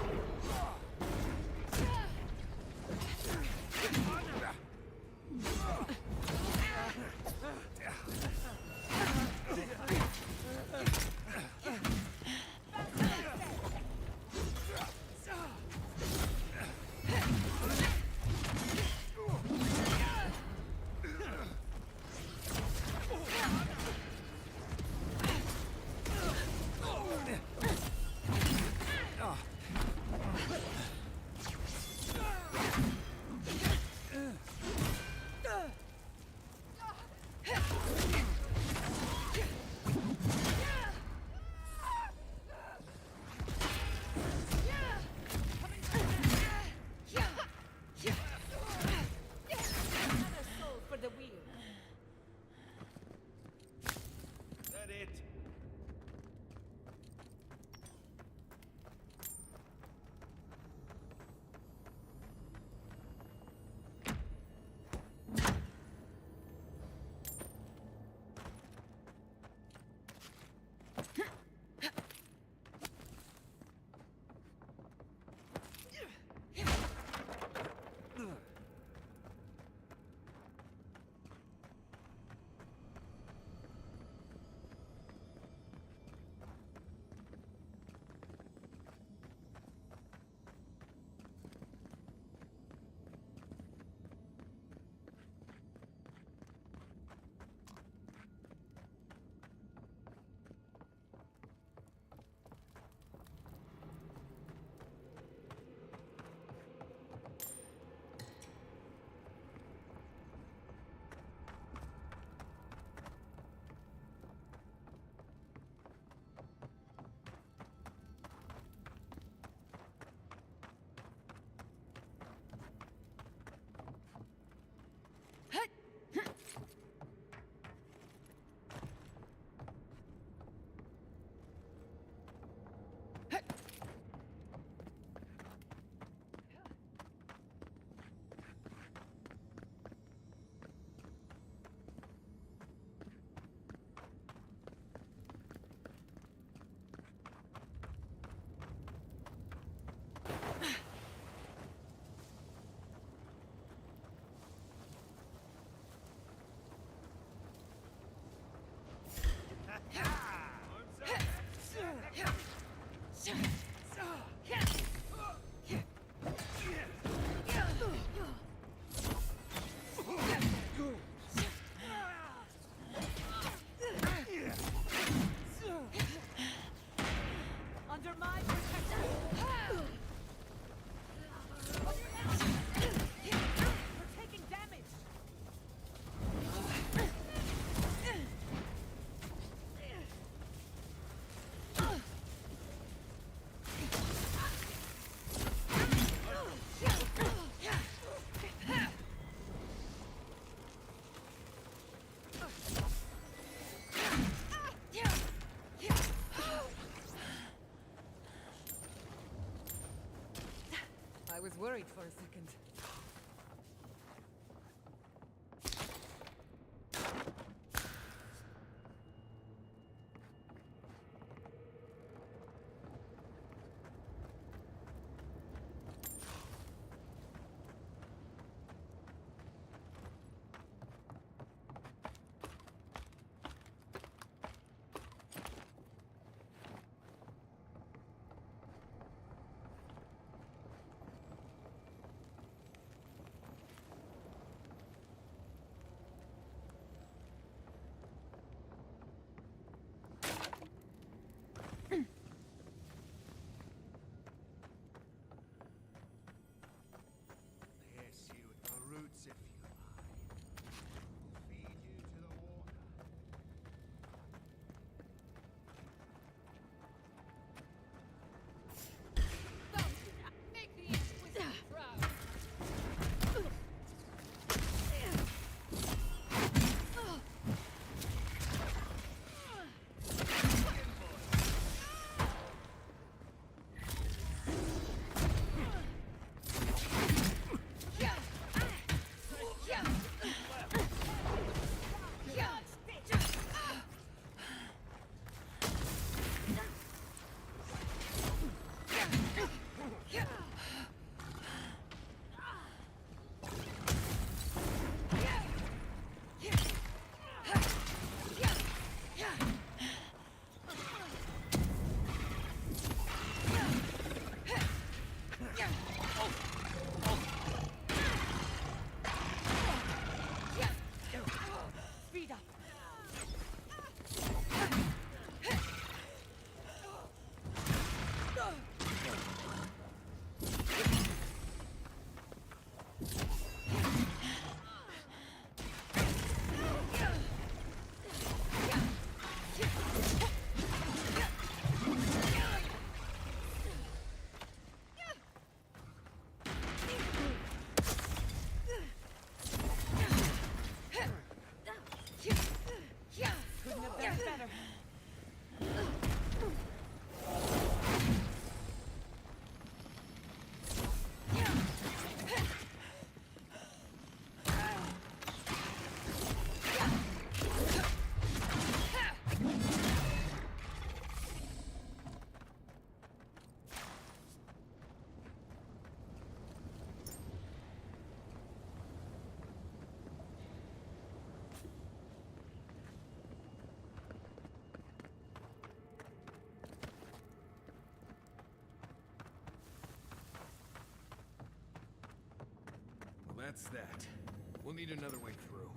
Under my protection. We're taking damage. I was worried for a second. Pierce you at the roots if you like. Feed you to the water. Make the Inquisitor proud. Speed up. Couldn't have done better. Well, that's that. We'll need another way through.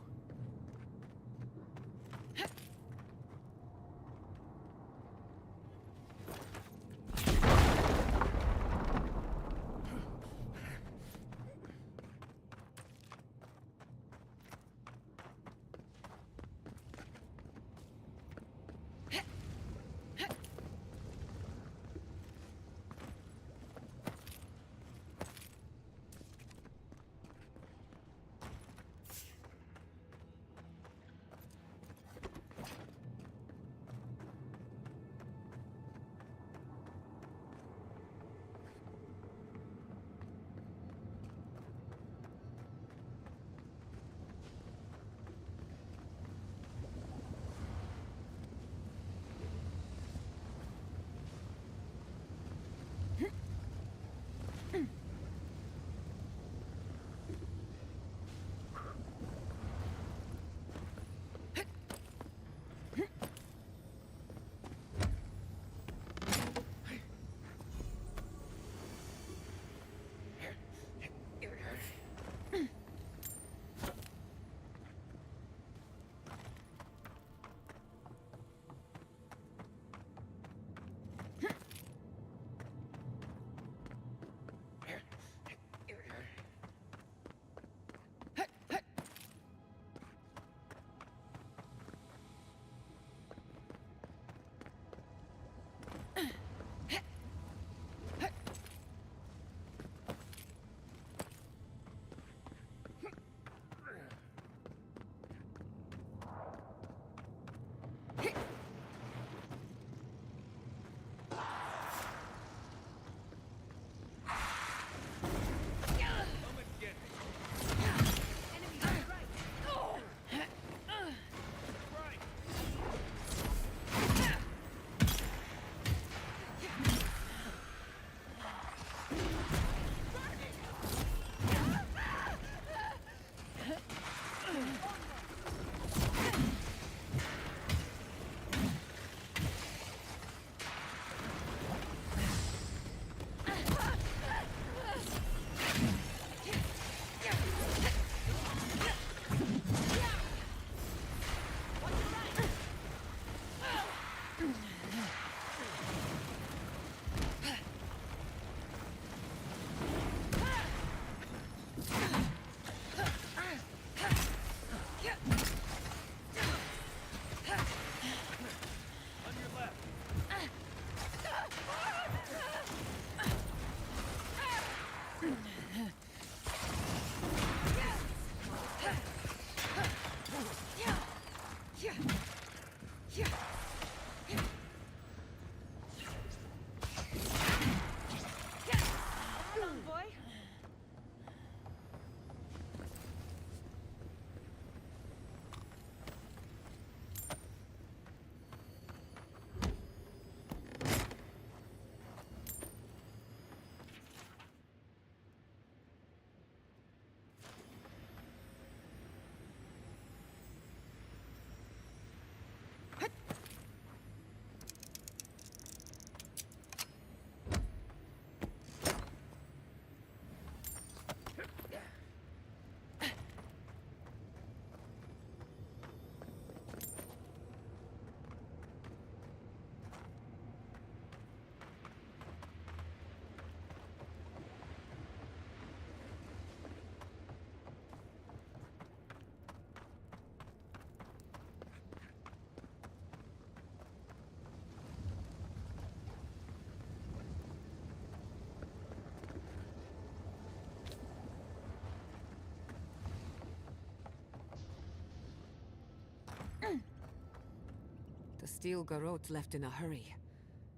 steel garrote left in a hurry.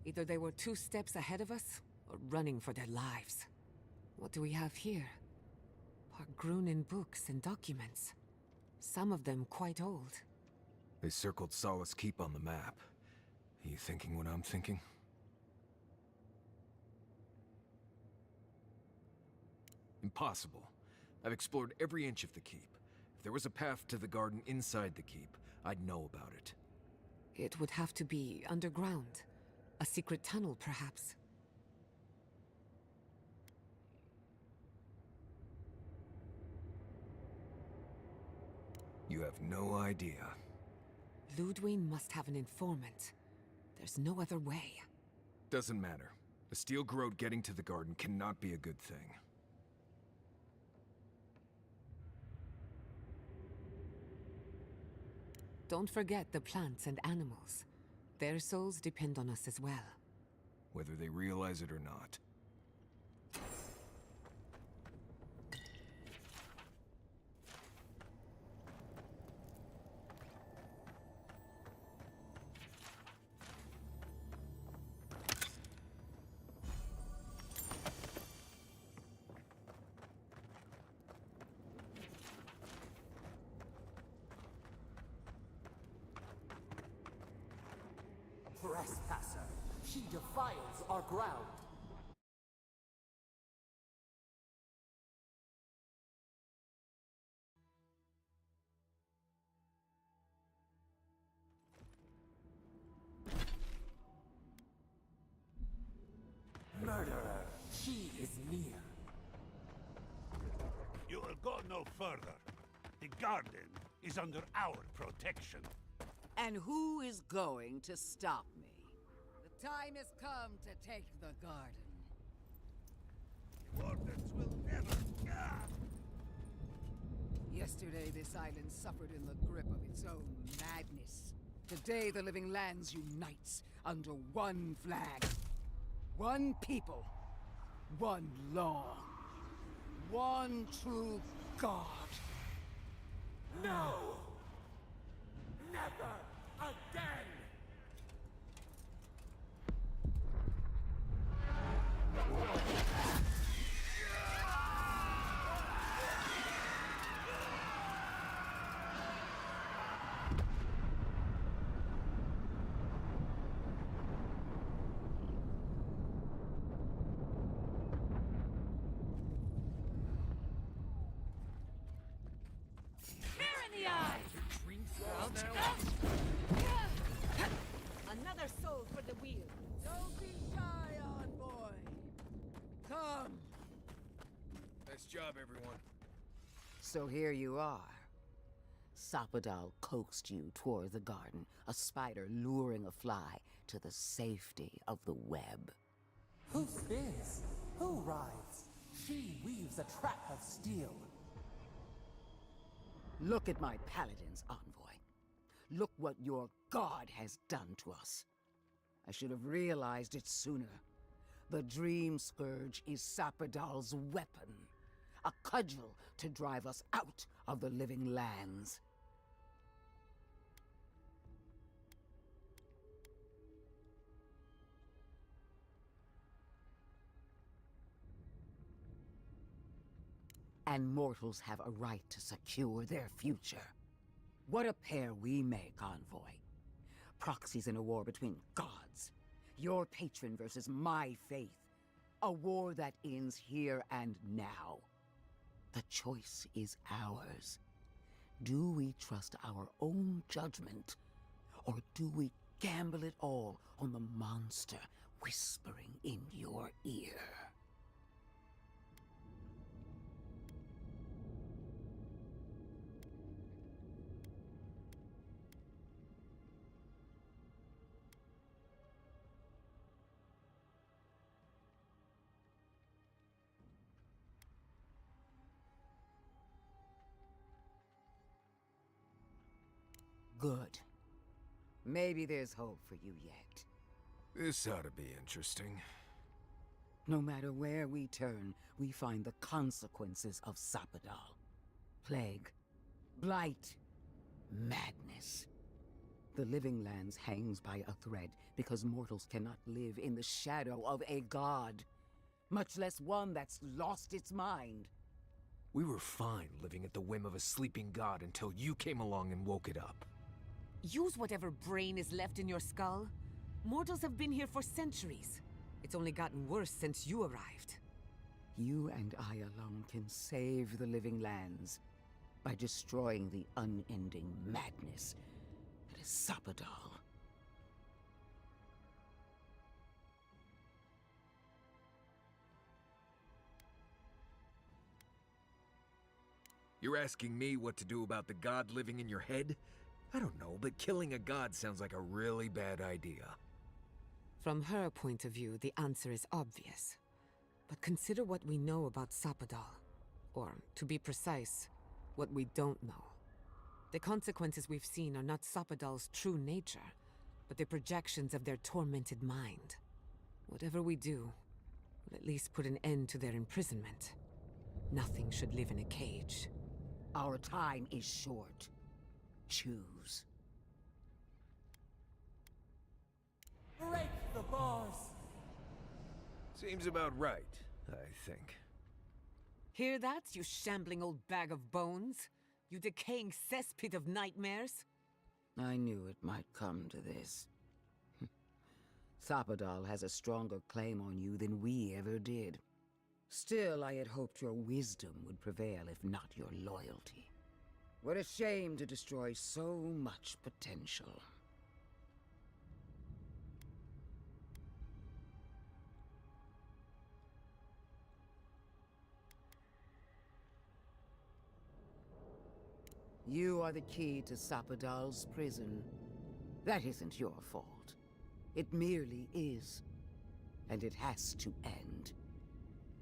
Either they were 2 steps ahead of us, or running for their lives. What do we have here? Pargrunin books and documents. Some of them quite old. They circled Solace Keep on the map. Are you thinking what I'm thinking? Impossible. I've explored every inch of the keep. If there was a path to the garden inside the keep, I'd know about it. It would have to be underground. A secret tunnel, perhaps. You have no idea. Ludwig must have an informant. There's no other way. Doesn't matter. The steel garrote getting to the garden cannot be a good thing. Don't forget the plants and animals. Their souls depend on us as well. Whether they realize it or not. Trespasser, she defiles our ground. Murderer, she is near. You will go no further. The garden is under our protection. And who is going to stop me? The time has come to take the garden. The wardens will never... Yesterday, this island suffered in the grip of its own madness. Today, the living lands unites under one flag. One people. One law. One true God. No! Never again! Another soul for the wheel. Don't be shy, envoy. Come. Nice job, everyone. So here you are. Sapadal coaxed you toward the garden, a spider luring a fly to the safety of the web. Who spins? Who rides? She weaves a trap of steel. Look at my paladins, envoy. Look what your god has done to us. I should have realized it sooner. The Dream Scourge is Sapadal's weapon. A cudgel to drive us out of the living lands. And mortals have a right to secure their future. What a pair we make, envoy. Proxies in a war between gods. Your patron versus my faith. A war that ends here and now. The choice is ours. Do we trust our own judgment? Or do we gamble it all on the monster whispering in your ear? Good. Maybe there's hope for you yet. This ought to be interesting. No matter where we turn, we find the consequences of Sapadal. Plague, blight, madness. The living lands hangs by a thread because mortals cannot live in the shadow of a god, much less one that's lost its mind. We were fine living at the whim of a sleeping god until you came along and woke it up. Use whatever brain is left in your skull. Mortals have been here for centuries. It's only gotten worse since you arrived. You and I alone can save the living lands by destroying the unending madness that is Sapadal. You're asking me what to do about the god living in your head? I don't know, but killing a god sounds like a really bad idea. From her point of view, the answer is obvious. But consider what we know about Sapadal. Or, to be precise, what we don't know. The consequences we've seen are not Sapadal's true nature, but the projections of their tormented mind. Whatever we do, will at least put an end to their imprisonment. Nothing should live in a cage. Our time is short. Choose. Break the bars! Seems about right, I think. Hear that, you shambling old bag of bones? You decaying cesspit of nightmares? I knew it might come to this. Sapadal has a stronger claim on you than we ever did. Still, I had hoped your wisdom would prevail, if not your loyalty. What a shame to destroy so much potential. You are the key to Sapadal's prison. That isn't your fault. It merely is. And it has to end.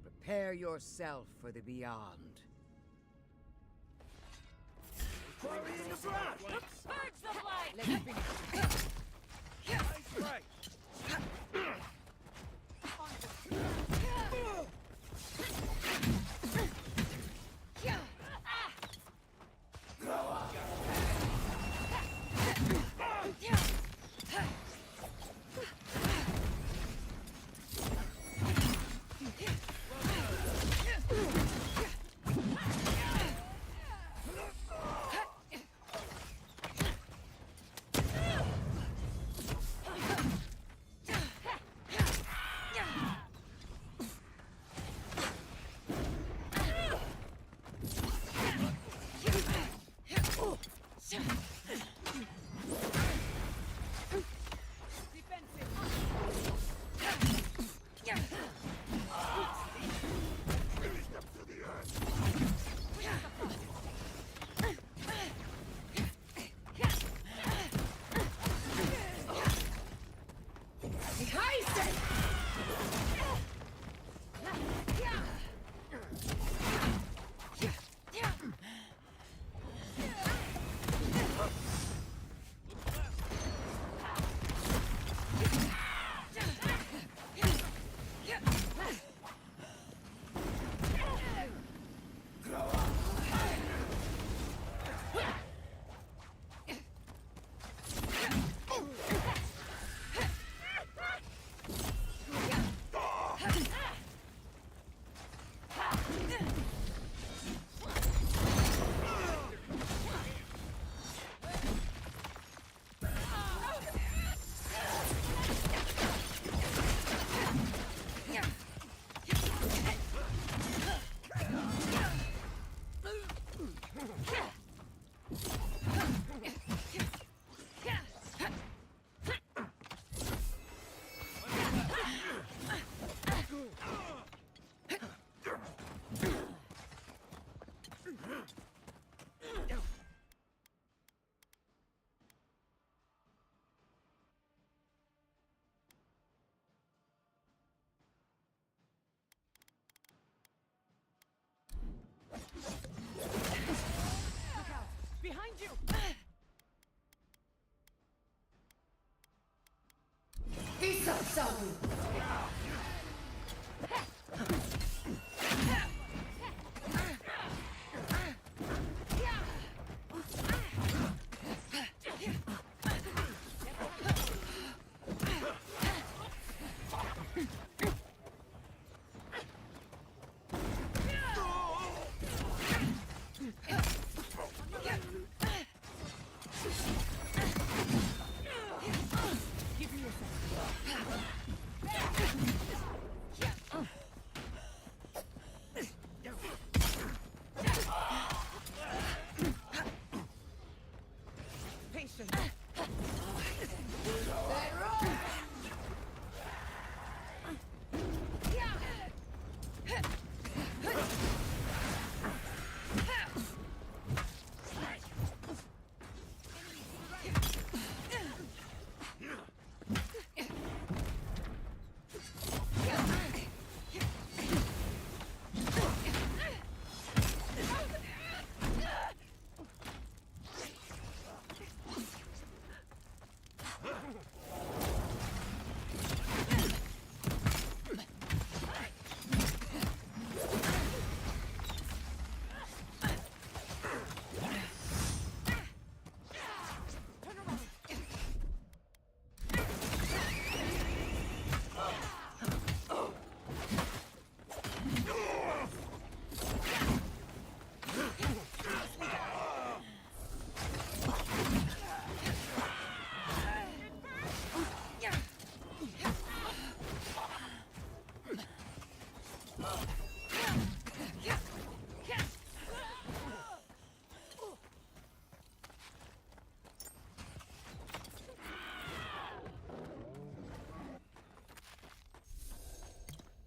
Prepare yourself for the beyond. Quarry in the brush! Purge the blight! Let's finish. Nice right!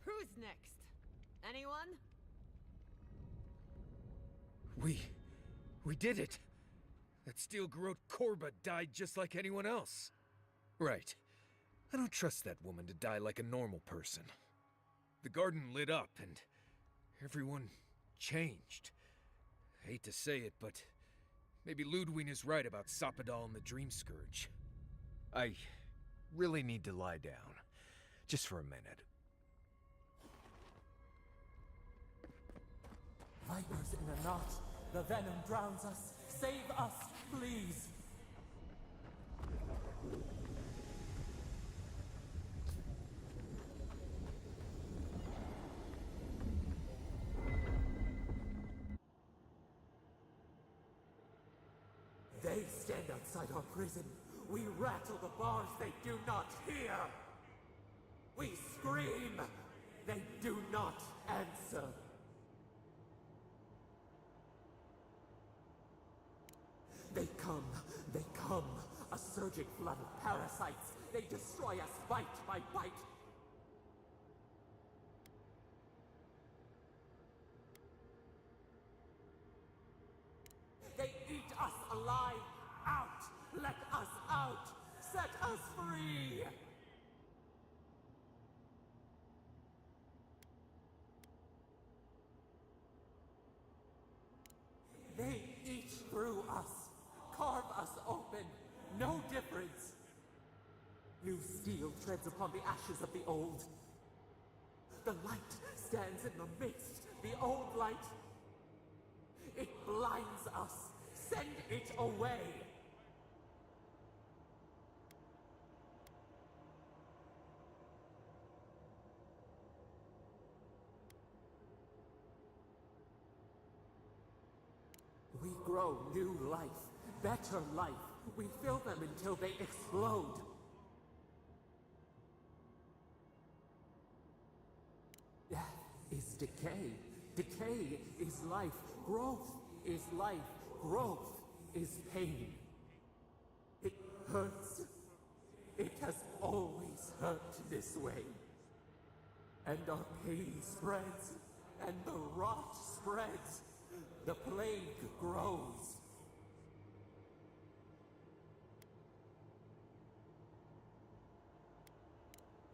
Who's next? Anyone? We did it! That steel-garrote Korba died just like anyone else. Right. I don't trust that woman to die like a normal person. The garden lit up and everyone changed. I hate to say it, but maybe Ludwig is right about Sapadal and the Dream Scourge. I really need to lie down. Just for a minute. Vipers in a knot. The venom drowns us. Save us, please. They stand outside our prison. We rattle the bars they do not hear. We scream. They do not answer. They come, a surging flood of parasites. They destroy us bite by bite. They eat us alive. Out! Let us out! Set us free! They eat through us. Carve us open. No difference. New steel treads upon the ashes of the old. The light stands in the midst. The old light. It blinds us. Send it away. We grow new life. Better life. We fill them until they explode. Death is decay. Decay is life. Growth is life. Growth is pain. It hurts. It has always hurt this way. And our pain spreads. And the rot spreads. The plague grows.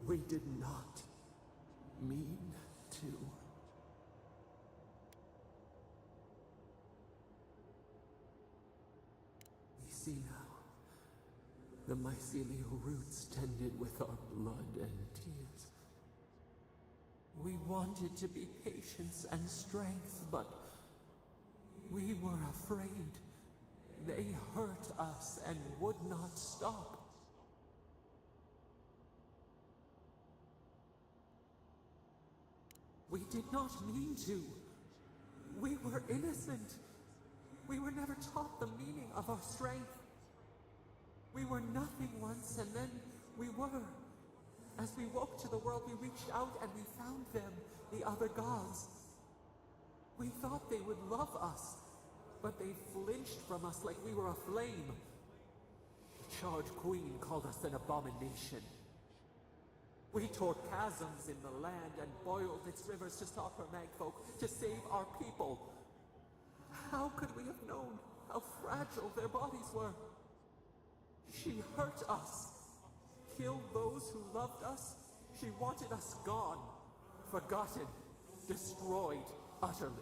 We did not mean to. We see now the mycelial roots tended with our blood and tears. We wanted to be patience and strength, but we were afraid. They hurt us and would not stop. We did not mean to. We were innocent. We were never taught the meaning of our strength. We were nothing once, and then we were. As we woke to the world, we reached out and we found them, the other gods. We thought they would love us, but they flinched from us like we were a flame. The charred queen called us an abomination. We tore chasms in the land and boiled its rivers to stop her magfolk, to save our people. How could we have known how fragile their bodies were? She hurt us, killed those who loved us. She wanted us gone, forgotten, destroyed utterly.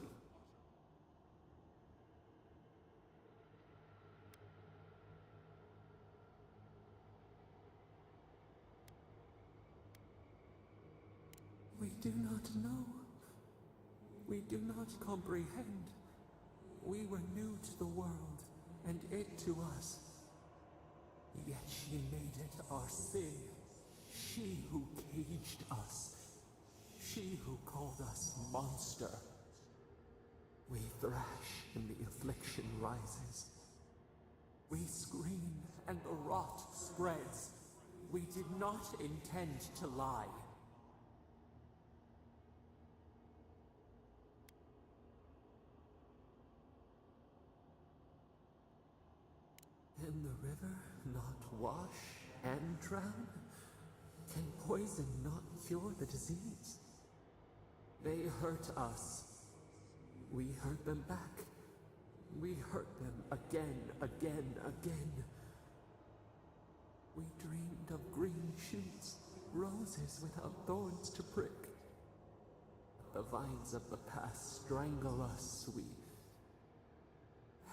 We do not know. We do not comprehend. We were new to the world, and it to us. Yet she made it our sin. She who caged us. She who called us monster. We thrash, and the affliction rises. We scream, and the rot spreads. We did not intend to lie. Can the river not wash and drown? Can poison not cure the disease? They hurt us. We hurt them back. We hurt them again, again, again. We dreamed of green shoots, roses without thorns to prick. The vines of the past strangle us. We...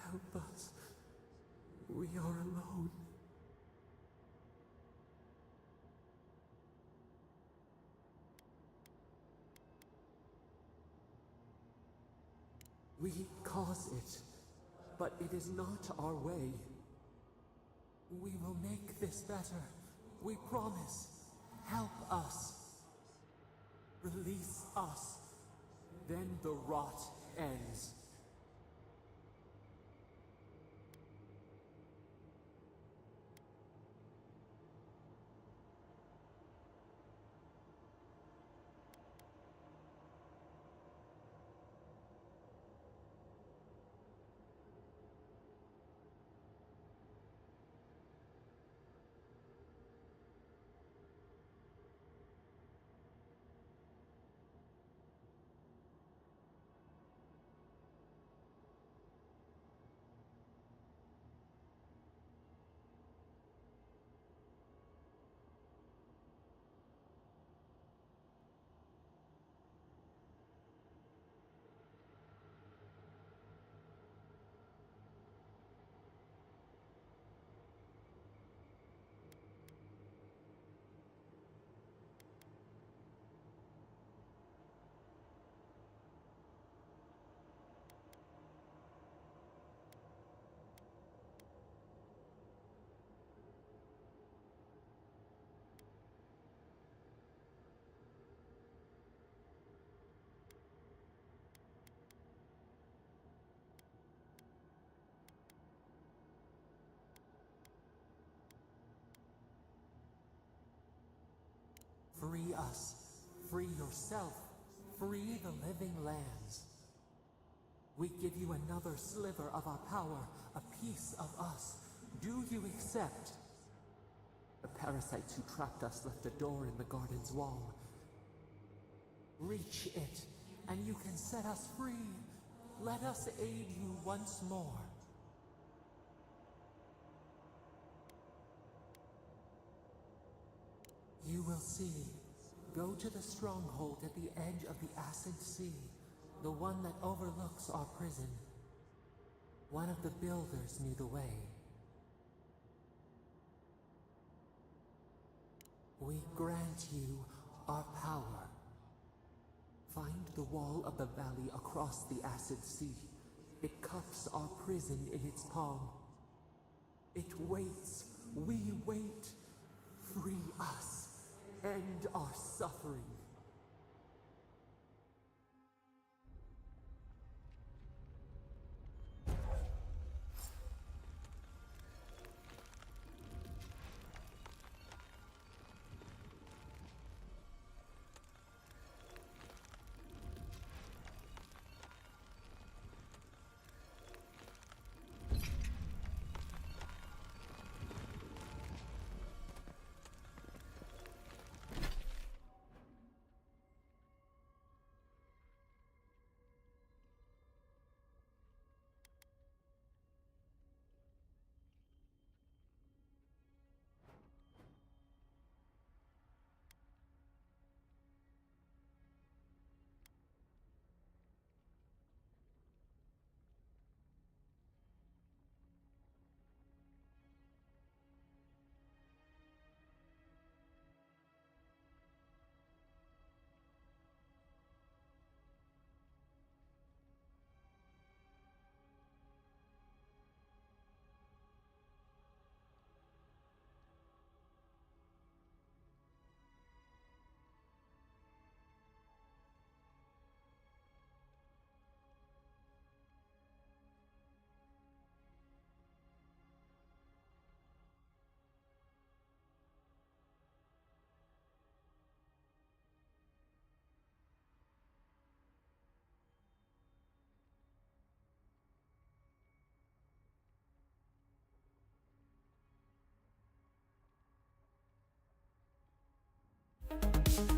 Help us. We are alone. We cause it, but it is not our way. We will make this better. We promise. Help us. Release us. Then the rot ends. Free us. Free yourself. Free the living lands. We give you another sliver of our power, a piece of us. Do you accept? The parasites who trapped us left a door in the garden's wall. Reach it, and you can set us free. Let us aid you once more. You will see. Go to the stronghold at the edge of the acid sea, the one that overlooks our prison. One of the builders knew the way. We grant you our power. Find the wall of the valley across the acid sea. It cups our prison in its palm. It waits. We wait. Free us. End our suffering. you.